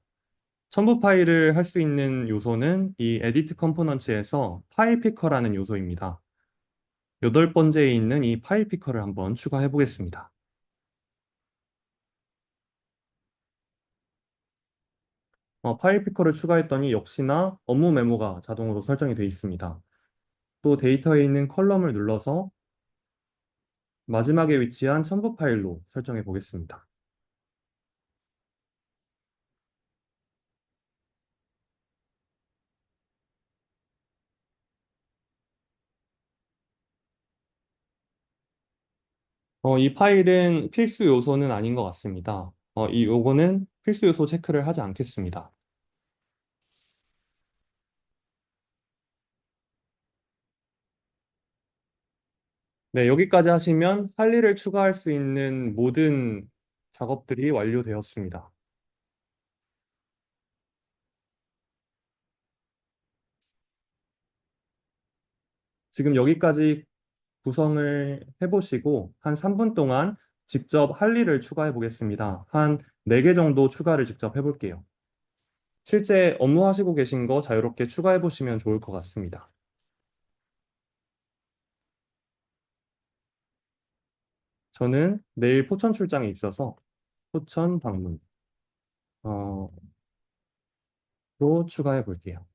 첨부 파일을 할 수 있는 요소는 이 에디트 컴포넌츠에서 파일 피커라는 요소입니다. 여덟 번째에 있는 이 파일 피커를 한번 추가해 보겠습니다. 파일 피커를 추가했더니 역시나 업무 메모가 자동으로 설정이 되어 있습니다. 또 데이터에 있는 컬럼을 눌러서 마지막에 위치한 첨부 파일로 설정해 보겠습니다. 이 파일은 필수 요소는 아닌 것 같습니다. 이 요거는 필수 요소 체크를 하지 않겠습니다. 네, 여기까지 하시면 할 일을 추가할 수 있는 모든 작업들이 완료되었습니다. 지금 여기까지 구성을 해보시고 한 3분 동안 직접 할 일을 추가해 보겠습니다. 한 4개 정도 추가를 직접 해볼게요. 실제 업무하시고 계신 거 자유롭게 추가해 보시면 좋을 것 같습니다. 저는 내일 포천 출장이 있어서 포천 방문 로 추가해 볼게요.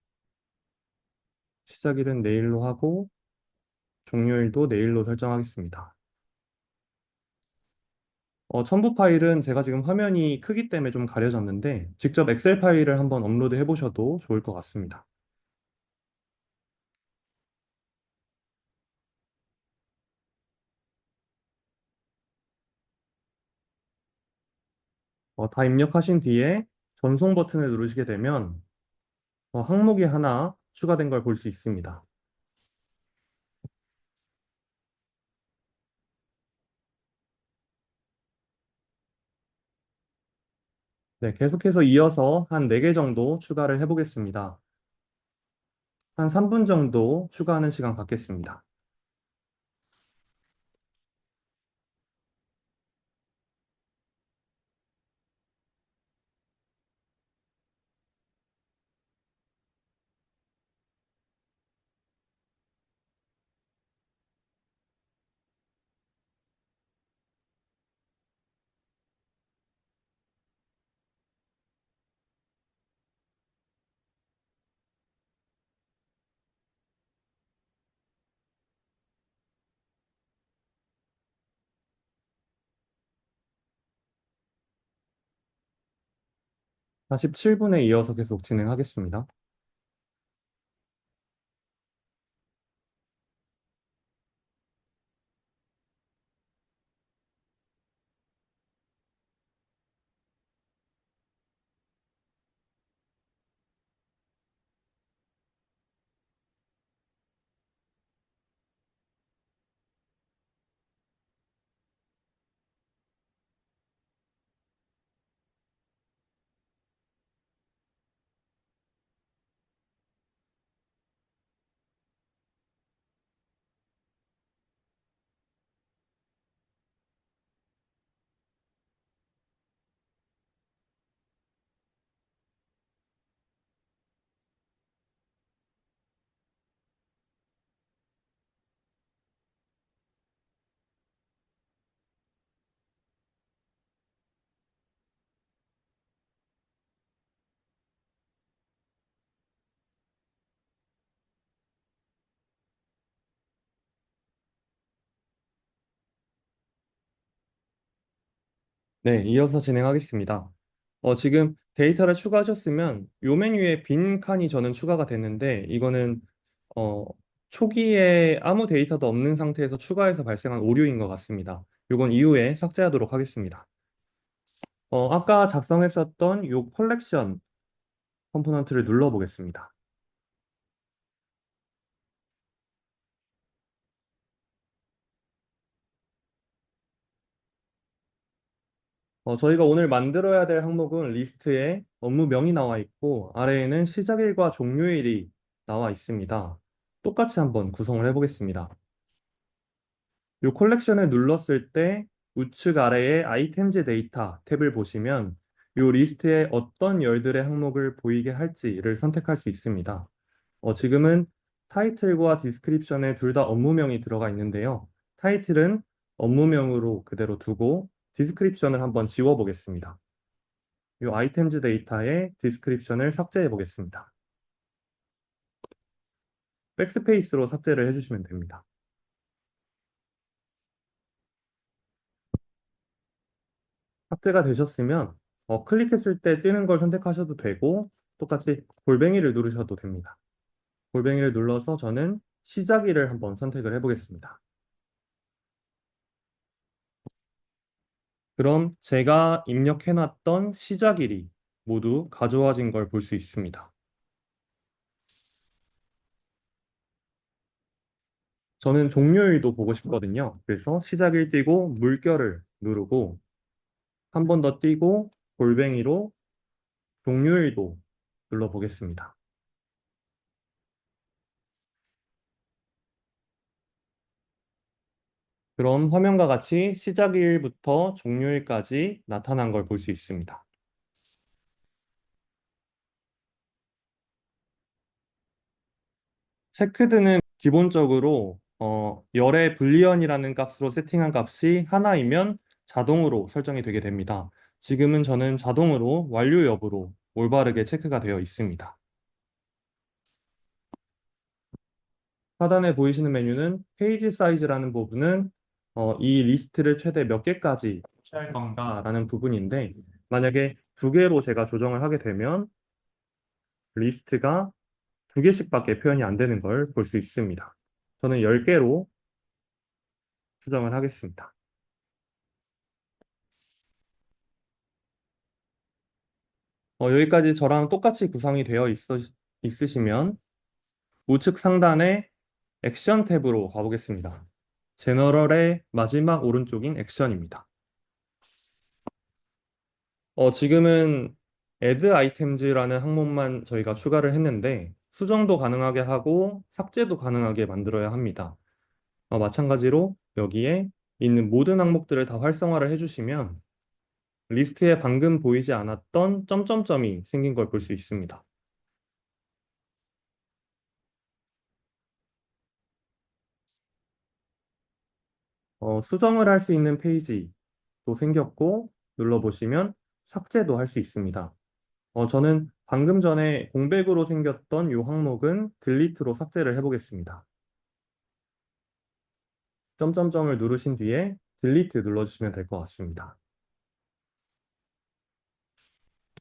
시작일은 내일로 하고 종료일도 내일로 설정하겠습니다. 첨부 파일은 제가 지금 화면이 크기 때문에 좀 가려졌는데 직접 엑셀 파일을 한번 업로드 해보셔도 좋을 것 같습니다. 다 입력하신 뒤에 전송 버튼을 누르시게 되면 항목이 하나 추가된 걸 볼 수 있습니다. 네, 계속해서 이어서 한 4개 정도 추가를 해보겠습니다. 한 3분 정도 추가하는 시간 갖겠습니다. 47분에 이어서 계속 진행하겠습니다. 네, 이어서 진행하겠습니다. 지금 데이터를 추가하셨으면 요 메뉴에 빈 칸이 저는 추가가 됐는데 이거는 어, 초기에 아무 데이터도 없는 상태에서 추가해서 발생한 오류인 것 같습니다. 요건 이후에 삭제하도록 하겠습니다. 아까 작성했었던 요 컬렉션 컴포넌트를 눌러보겠습니다. 저희가 오늘 만들어야 될 항목은 리스트에 업무명이 나와 있고 아래에는 시작일과 종료일이 나와 있습니다. 똑같이 한번 구성을 해보겠습니다. 이 컬렉션을 눌렀을 때 우측 아래에 아이템즈 데이터 탭을 보시면 이 리스트에 어떤 열들의 항목을 보이게 할지를 선택할 수 있습니다. 지금은 타이틀과 디스크립션에 둘 다 업무명이 들어가 있는데요. 타이틀은 업무명으로 그대로 두고 디스크립션을 한번 지워 보겠습니다. 이 아이템즈 데이터의 디스크립션을 삭제해 보겠습니다. 백스페이스로 삭제를 해주시면 됩니다. 삭제가 되셨으면 클릭했을 때 뜨는 걸 선택하셔도 되고 똑같이 골뱅이를 누르셔도 됩니다. 골뱅이를 눌러서 저는 시작일을 한번 선택을 해보겠습니다. 그럼 제가 입력해놨던 시작일이 모두 가져와진 걸 볼 수 있습니다. 저는 종료일도 보고 싶거든요. 그래서 시작일 띄고 물결을 누르고 한 번 더 띄고 골뱅이로 종료일도 눌러보겠습니다. 그럼 화면과 같이 시작일부터 종료일까지 나타난 걸 볼 수 있습니다. 체크드는 기본적으로 열의 불리언이라는 값으로 세팅한 값이 하나이면 자동으로 설정이 되게 됩니다. 지금은 저는 자동으로 완료 여부로 올바르게 체크가 되어 있습니다. 하단에 보이시는 메뉴는 페이지 사이즈라는 부분은 이 리스트를 최대 몇 개까지 취할 건가라는 부분인데 만약에 두 개로 제가 조정을 하게 되면 리스트가 두 개씩밖에 표현이 안 되는 걸 볼 수 있습니다. 저는 10개로 수정을 하겠습니다. 여기까지 저랑 똑같이 구성이 되어 있으시면 우측 상단에 액션 탭으로 가보겠습니다. 제너럴의 마지막 오른쪽인 액션입니다. 지금은 add items라는 항목만 저희가 추가를 했는데 수정도 가능하게 하고 삭제도 가능하게 만들어야 합니다. 마찬가지로 여기에 있는 모든 항목들을 다 활성화를 해주시면 리스트에 방금 보이지 않았던 점점점이 생긴 걸 볼 수 있습니다. 수정을 할 수 있는 페이지도 생겼고 눌러보시면 삭제도 할 수 있습니다. 저는 방금 전에 공백으로 생겼던 이 항목은 딜리트로 삭제를 해보겠습니다. 점점점을 누르신 뒤에 딜리트 눌러주시면 될 것 같습니다.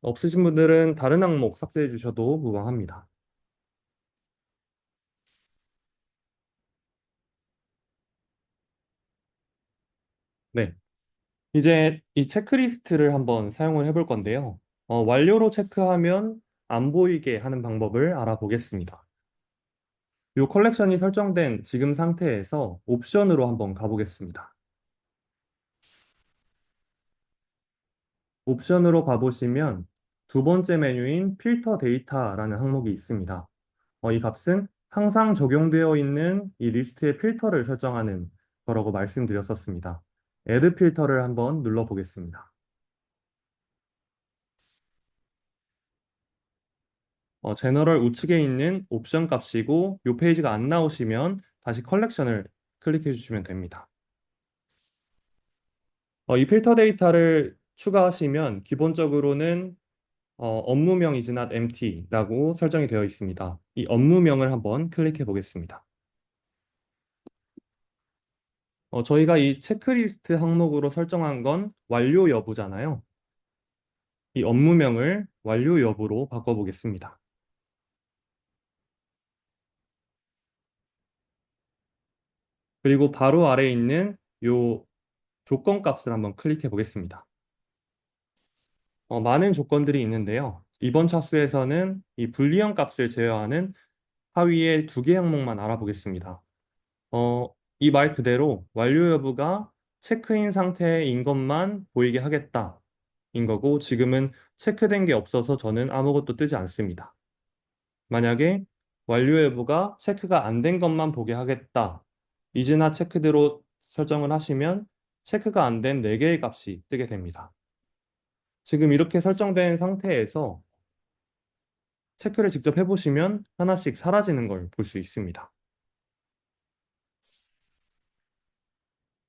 없으신 분들은 다른 항목 삭제해 주셔도 무방합니다. 네. 이제 이 체크리스트를 한번 사용을 해볼 건데요. 완료로 체크하면 안 보이게 하는 방법을 알아보겠습니다. 이 컬렉션이 설정된 지금 상태에서 옵션으로 한번 가보겠습니다. 옵션으로 가보시면 두 번째 메뉴인 필터 데이터라는 항목이 있습니다. 이 값은 항상 적용되어 있는 이 리스트의 필터를 설정하는 거라고 말씀드렸었습니다. Add 필터를 한번 눌러보겠습니다. 제너럴 우측에 있는 옵션 값이고 이 페이지가 안 나오시면 다시 컬렉션을 클릭해 주시면 됩니다. 이 필터 데이터를 추가하시면 기본적으로는 업무명 is not empty라고 설정이 되어 있습니다. 이 업무명을 한번 클릭해 보겠습니다. 저희가 이 체크리스트 항목으로 설정한 건 완료 여부잖아요. 이 업무명을 완료 여부로 바꿔보겠습니다. 그리고 바로 아래에 있는 이 조건 값을 한번 클릭해 보겠습니다. 많은 조건들이 있는데요. 이번 차수에서는 이 불리한 값을 제어하는 하위의 두 개 항목만 알아보겠습니다. 이 말 그대로 완료 여부가 체크인 상태인 것만 보이게 하겠다. 인 거고 지금은 체크된 게 없어서 저는 아무것도 뜨지 않습니다. 만약에 완료 여부가 체크가 안 된 것만 보게 하겠다. 이즈나 체크드로 설정을 하시면 체크가 안 된 4개의 값이 뜨게 됩니다. 지금 이렇게 설정된 상태에서 체크를 직접 해보시면 하나씩 사라지는 걸 볼 수 있습니다.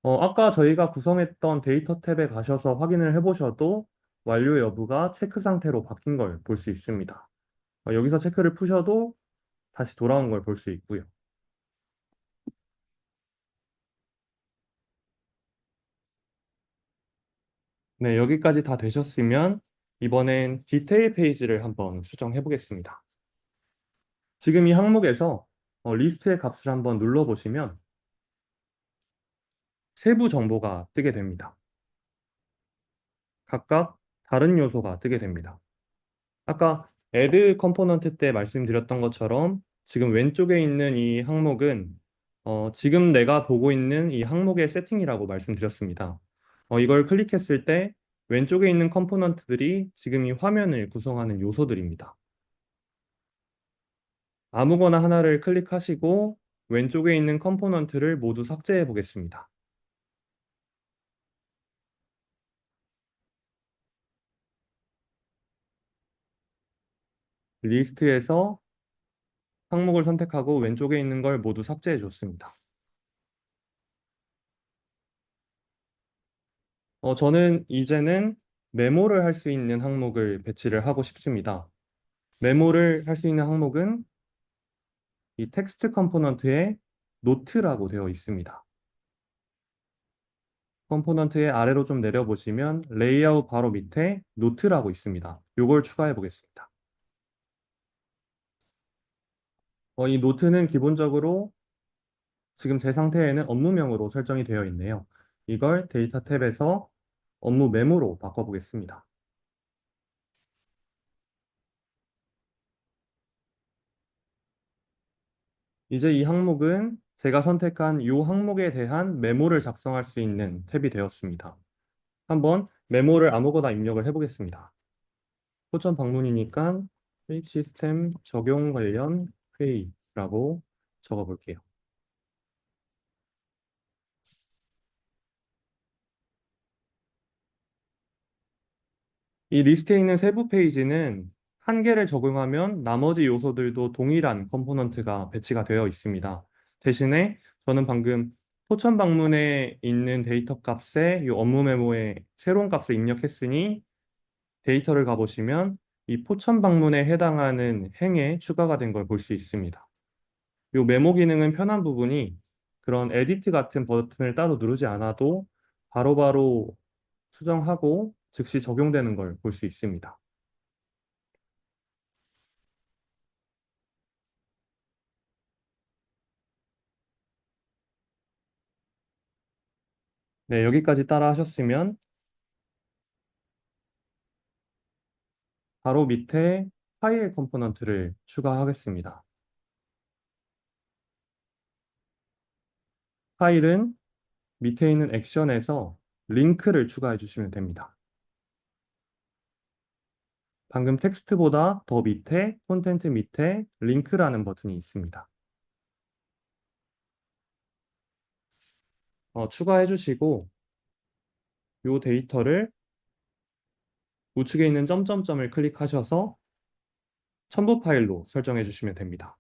아까 저희가 구성했던 데이터 탭에 가셔서 확인을 해보셔도 완료 여부가 체크 상태로 바뀐 걸 볼 수 있습니다. 여기서 체크를 푸셔도 다시 돌아온 걸 볼 수 있고요. 네, 여기까지 다 되셨으면 이번엔 디테일 페이지를 한번 수정해 보겠습니다. 지금 이 항목에서 리스트의 값을 한번 눌러보시면 세부 정보가 뜨게 됩니다. 각각 다른 요소가 뜨게 됩니다. 아까 add 컴포넌트 때 말씀드렸던 것처럼 지금 왼쪽에 있는 이 항목은 지금 내가 보고 있는 이 항목의 세팅이라고 말씀드렸습니다. 이걸 클릭했을 때 왼쪽에 있는 컴포넌트들이 지금 이 화면을 구성하는 요소들입니다. 아무거나 하나를 클릭하시고 왼쪽에 있는 컴포넌트를 모두 삭제해 보겠습니다. 리스트에서 항목을 선택하고 왼쪽에 있는 걸 모두 삭제해 줬습니다. 저는 이제는 메모를 할 수 있는 항목을 배치를 하고 싶습니다. 메모를 할 수 있는 항목은 이 텍스트 컴포넌트에 노트라고 되어 있습니다. 컴포넌트의 아래로 좀 내려보시면 레이아웃 바로 밑에 노트라고 있습니다. 이걸 추가해 보겠습니다. 이 노트는 기본적으로 지금 제 상태에는 업무명으로 설정이 되어 있네요. 이걸 데이터 탭에서 업무 메모로 바꿔보겠습니다. 이제 이 항목은 제가 선택한 이 항목에 대한 메모를 작성할 수 있는 탭이 되었습니다. 한번 메모를 아무거나 입력을 해보겠습니다. 포천 방문이니까 수익 시스템 적용 관련 회의라고 적어볼게요. 이 리스트에 있는 세부 페이지는 한 개를 적용하면 나머지 요소들도 동일한 컴포넌트가 배치가 되어 있습니다. 대신에 저는 방금 포천 방문에 있는 데이터 값에 이 업무 메모에 새로운 값을 입력했으니 데이터를 가보시면 이 포천 방문에 해당하는 행에 추가가 된 걸 볼 수 있습니다. 이 메모 기능은 편한 부분이 그런 에디트 같은 버튼을 따로 누르지 않아도 바로바로 수정하고 즉시 적용되는 걸 볼 수 있습니다. 네, 여기까지 따라 하셨으면 바로 밑에 파일 컴포넌트를 추가하겠습니다. 파일은 밑에 있는 액션에서 링크를 추가해 주시면 됩니다. 방금 텍스트보다 더 밑에 콘텐트 밑에 링크라는 버튼이 있습니다. 추가해 주시고 이 데이터를 우측에 있는 점점점을 클릭하셔서 첨부 파일로 설정해 주시면 됩니다.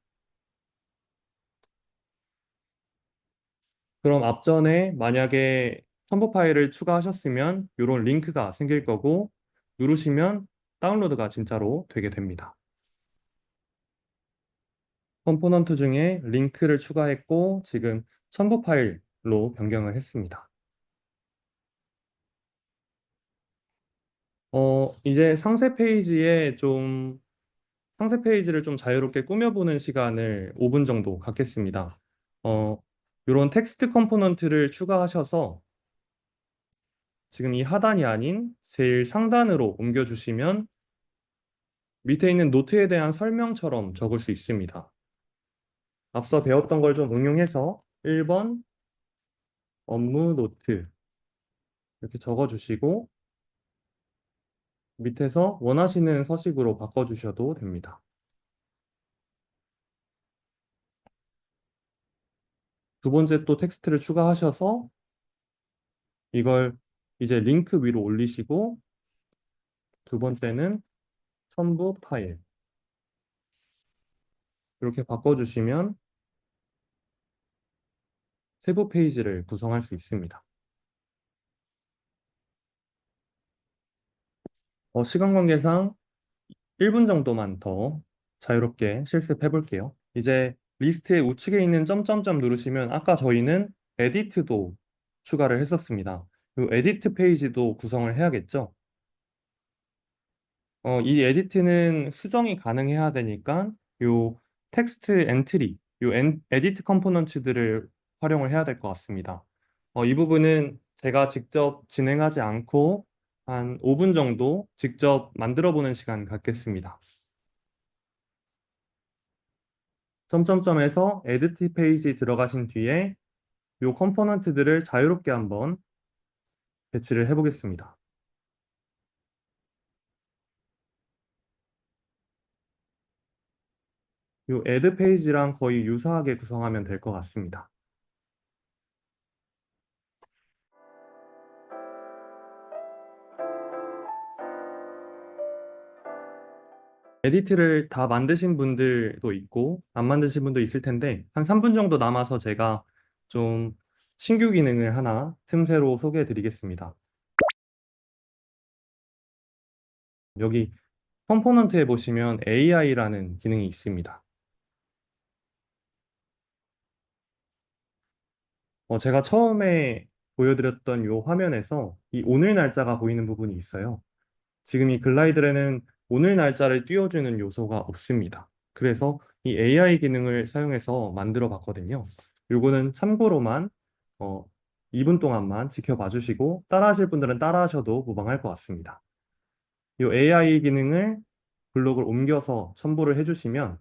그럼 앞전에 만약에 첨부 파일을 추가하셨으면 이런 링크가 생길 거고 누르시면 다운로드가 진짜로 되게 됩니다. 컴포넌트 중에 링크를 추가했고 지금 첨부 파일로 변경을 했습니다. 이제 상세 페이지를 좀 자유롭게 꾸며보는 시간을 5분 정도 갖겠습니다. 어, 이런 텍스트 컴포넌트를 추가하셔서 지금 이 하단이 아닌 제일 상단으로 옮겨주시면 밑에 있는 노트에 대한 설명처럼 적을 수 있습니다. 앞서 배웠던 걸 좀 응용해서 1번 업무 노트 이렇게 적어주시고 밑에서 원하시는 서식으로 바꿔주셔도 됩니다. 두 번째 또 텍스트를 추가하셔서 이걸 이제 링크 위로 올리시고 두 번째는 첨부 파일 이렇게 바꿔주시면 세부 페이지를 구성할 수 있습니다. 시간 관계상 1분 정도만 더 자유롭게 실습해 볼게요. 이제 리스트의 우측에 있는 점점점 누르시면 아까 저희는 에디트도 추가를 했었습니다. 이 에디트 페이지도 구성을 해야겠죠? 이 에디트는 수정이 가능해야 되니까 요 텍스트 엔트리, 에디트 컴포넌츠들을 활용을 해야 될 것 같습니다. 이 부분은 제가 직접 진행하지 않고 한 5분 정도 직접 만들어 보는 시간 갖겠습니다. 점점점에서 에디트 페이지 들어가신 뒤에 요 컴포넌트들을 자유롭게 한번 배치를 해보겠습니다. 요 애드 페이지랑 거의 유사하게 구성하면 될 것 같습니다. 에디트를 다 만드신 분들도 있고 안 만드신 분도 있을 텐데 한 3분 정도 남아서 제가 좀 신규 기능을 하나 틈새로 소개해 드리겠습니다. 여기 컴포넌트에 보시면 AI라는 기능이 있습니다. 제가 처음에 보여드렸던 이 화면에서 이 오늘 날짜가 보이는 부분이 있어요. 지금 이 글라이드에는 오늘 날짜를 띄워주는 요소가 없습니다. 그래서 이 AI 기능을 사용해서 만들어 봤거든요. 요거는 참고로만 어, 2분 동안만 지켜봐 주시고 따라하실 분들은 따라하셔도 무방할 것 같습니다. 이 AI 기능을 블록을 옮겨서 첨부를 해주시면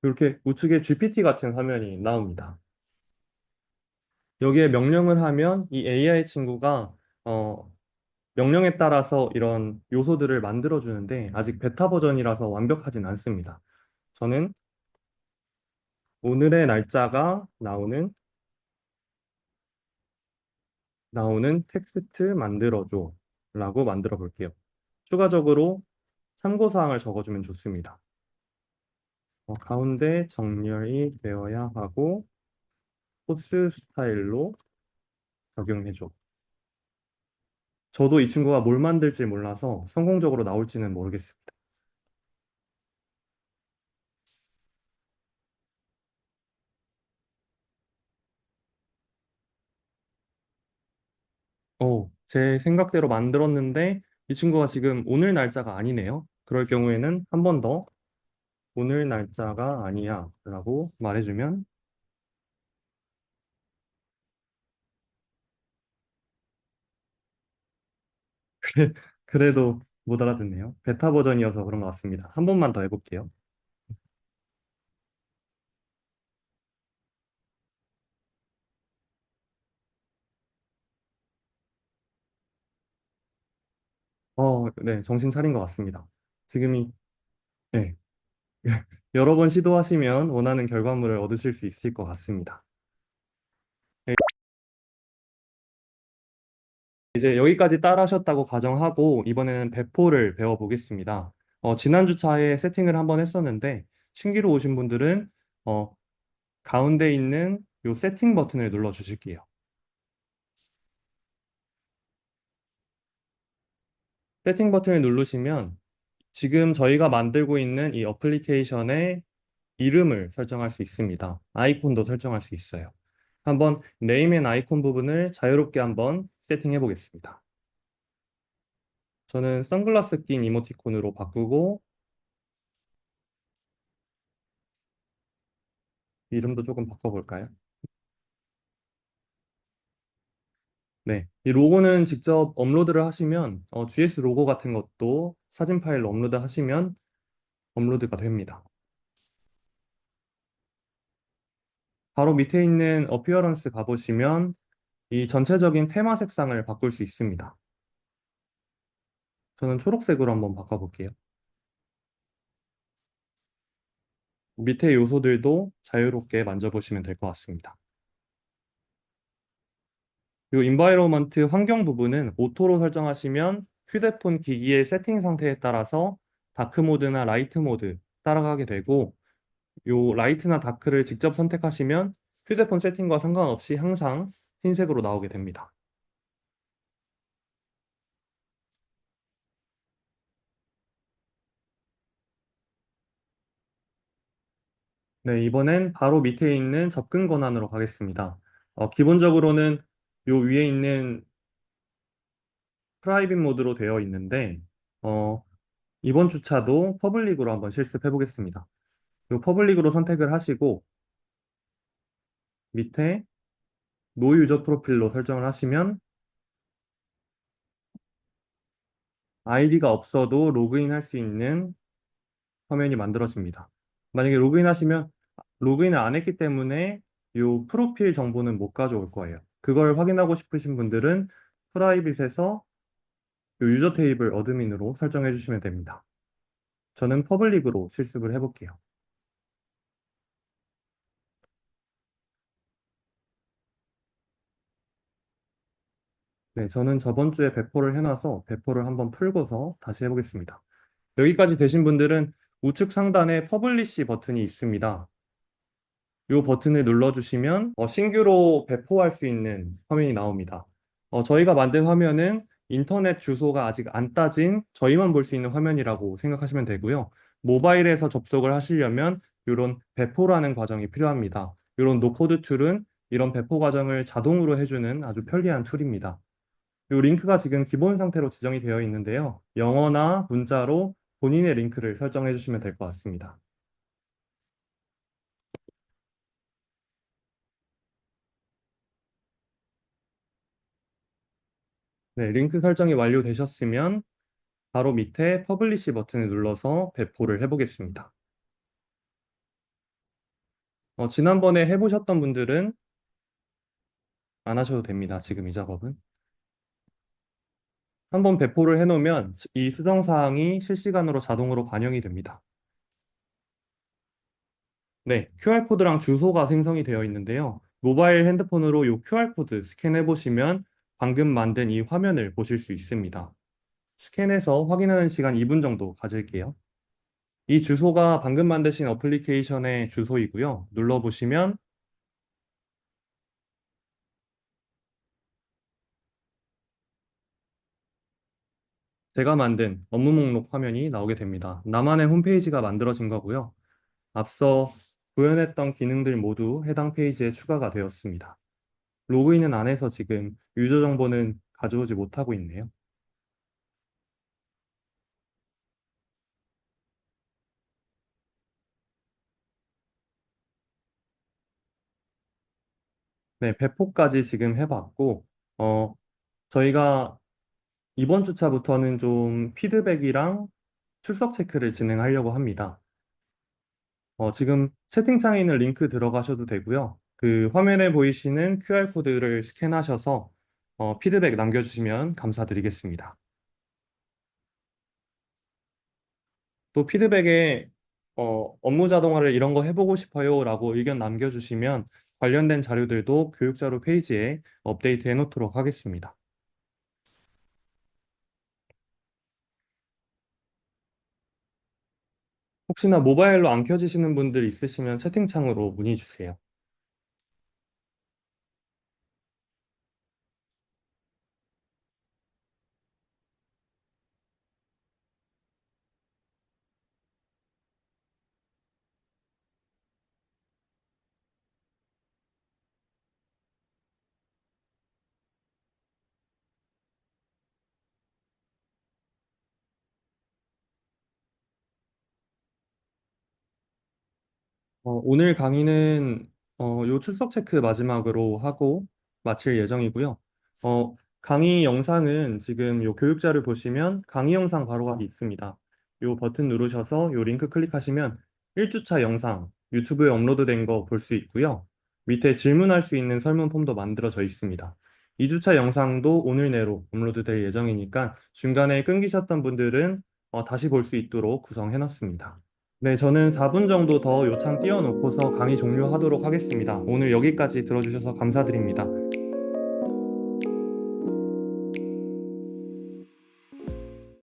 이렇게 우측에 GPT 같은 화면이 나옵니다. 여기에 명령을 하면 이 AI 친구가 명령에 따라서 이런 요소들을 만들어 주는데 아직 베타 버전이라서 완벽하진 않습니다. 저는 오늘의 날짜가 나오는 텍스트 만들어줘 라고 만들어 볼게요. 추가적으로 참고사항을 적어주면 좋습니다. 가운데 정렬이 되어야 하고 코스 스타일로 적용해줘. 저도 이 친구가 뭘 만들지 몰라서 성공적으로 나올지는 모르겠습니다. 제 생각대로 만들었는데 이 친구가 지금 오늘 날짜가 아니네요. 그럴 경우에는 한 번 더 오늘 날짜가 아니야 라고 말해주면 그래도 못 알아듣네요. 베타 버전이어서 그런 것 같습니다. 한 번만 더 해볼게요. 네, 정신 차린 것 같습니다. 지금이, 네, 여러 번 시도하시면 원하는 결과물을 얻으실 수 있을 것 같습니다. 네, 이제 여기까지 따라하셨다고 가정하고 이번에는 배포를 배워보겠습니다. 지난 주차에 세팅을 한번 했었는데 신규로 오신 분들은 어, 가운데 있는 요 세팅 버튼을 눌러 주실게요. 세팅 버튼을 누르시면 지금 저희가 만들고 있는 이 어플리케이션의 이름을 설정할 수 있습니다. 아이콘도 설정할 수 있어요. 한번 네임 앤 아이콘 부분을 자유롭게 한번 세팅해 보겠습니다. 저는 선글라스 낀 이모티콘으로 바꾸고 이름도 조금 바꿔볼까요? 네. 이 로고는 직접 업로드를 하시면 GS 로고 같은 것도 사진 파일로 업로드 하시면 업로드가 됩니다. 바로 밑에 있는 어피어런스 가보시면 이 전체적인 테마 색상을 바꿀 수 있습니다. 저는 초록색으로 한번 바꿔볼게요. 밑에 요소들도 자유롭게 만져보시면 될 것 같습니다. 이 인바이로먼트 환경 부분은 오토로 설정하시면 휴대폰 기기의 세팅 상태에 따라서 다크 모드나 라이트 모드 따라가게 되고 요 라이트나 다크를 직접 선택하시면 휴대폰 세팅과 상관없이 항상 흰색으로 나오게 됩니다. 네, 이번엔 바로 밑에 있는 접근 권한으로 가겠습니다. 기본적으로는 요 위에 있는 프라이빗 모드로 되어 있는데 어, 이번 주차도 퍼블릭으로 한번 실습해 보겠습니다. 요 퍼블릭으로 선택을 하시고 밑에 노 유저 프로필로 설정을 하시면 아이디가 없어도 로그인 할 수 있는 화면이 만들어집니다. 만약에 로그인 하시면 로그인을 안 했기 때문에 요 프로필 정보는 못 가져올 거예요. 그걸 확인하고 싶으신 분들은 프라이빗에서 요 유저 테이블 어드민으로 설정해 주시면 됩니다. 저는 퍼블릭으로 실습을 해볼게요. 네, 저는 저번 주에 배포를 해놔서 배포를 한번 풀고서 다시 해보겠습니다. 여기까지 되신 분들은 우측 상단에 퍼블리시 버튼이 있습니다. 이 버튼을 눌러주시면 신규로 배포할 수 있는 화면이 나옵니다. 저희가 만든 화면은 인터넷 주소가 아직 안 따진 저희만 볼 수 있는 화면이라고 생각하시면 되고요. 모바일에서 접속을 하시려면 이런 배포라는 과정이 필요합니다. 이런 노코드 툴은 이런 배포 과정을 자동으로 해주는 아주 편리한 툴입니다. 이 링크가 지금 기본 상태로 지정이 되어 있는데요. 영어나 문자로 본인의 링크를 설정해 주시면 될 것 같습니다. 네, 링크 설정이 완료되셨으면 바로 밑에 퍼블리시 버튼을 눌러서 배포를 해보겠습니다. 지난번에 해보셨던 분들은 안 하셔도 됩니다. 지금 이 작업은. 한번 배포를 해놓으면 이 수정사항이 실시간으로 자동으로 반영이 됩니다. 네, QR코드랑 주소가 생성이 되어 있는데요. 모바일 핸드폰으로 이 QR코드 스캔해 보시면 방금 만든 이 화면을 보실 수 있습니다. 스캔해서 확인하는 시간 2분 정도 가질게요. 이 주소가 방금 만드신 어플리케이션의 주소이고요. 눌러보시면 제가 만든 업무 목록 화면이 나오게 됩니다. 나만의 홈페이지가 만들어진 거고요. 앞서 구현했던 기능들 모두 해당 페이지에 추가가 되었습니다. 로그인은 안 해서 지금 유저 정보는 가져오지 못하고 있네요. 네, 배포까지 지금 해봤고, 어, 저희가 이번 주차부터는 좀 피드백이랑 출석 체크를 진행하려고 합니다. 지금 채팅창에 있는 링크 들어가셔도 되고요. 그 화면에 보이시는 QR코드를 스캔하셔서 피드백 남겨주시면 감사드리겠습니다. 또 피드백에 업무 자동화를 이런 거 해보고 싶어요 라고 의견 남겨주시면 관련된 자료들도 교육자료 페이지에 업데이트 해놓도록 하겠습니다. 혹시나 모바일로 안 켜지시는 분들 있으시면 채팅창으로 문의 주세요. 오늘 강의는 요 출석 체크 마지막으로 하고 마칠 예정이고요. 강의 영상은 지금 요 교육자를 보시면 강의 영상 바로가기 있습니다. 요 버튼 누르셔서 요 링크 클릭하시면 1주차 영상 유튜브에 업로드된 거 볼 수 있고요. 밑에 질문할 수 있는 설문 폼도 만들어져 있습니다. 2주차 영상도 오늘 내로 업로드될 예정이니까 중간에 끊기셨던 분들은 다시 볼 수 있도록 구성해 놨습니다. 네, 저는 4분 정도 더 요창 띄워놓고서 강의 종료하도록 하겠습니다. 오늘 여기까지 들어주셔서 감사드립니다.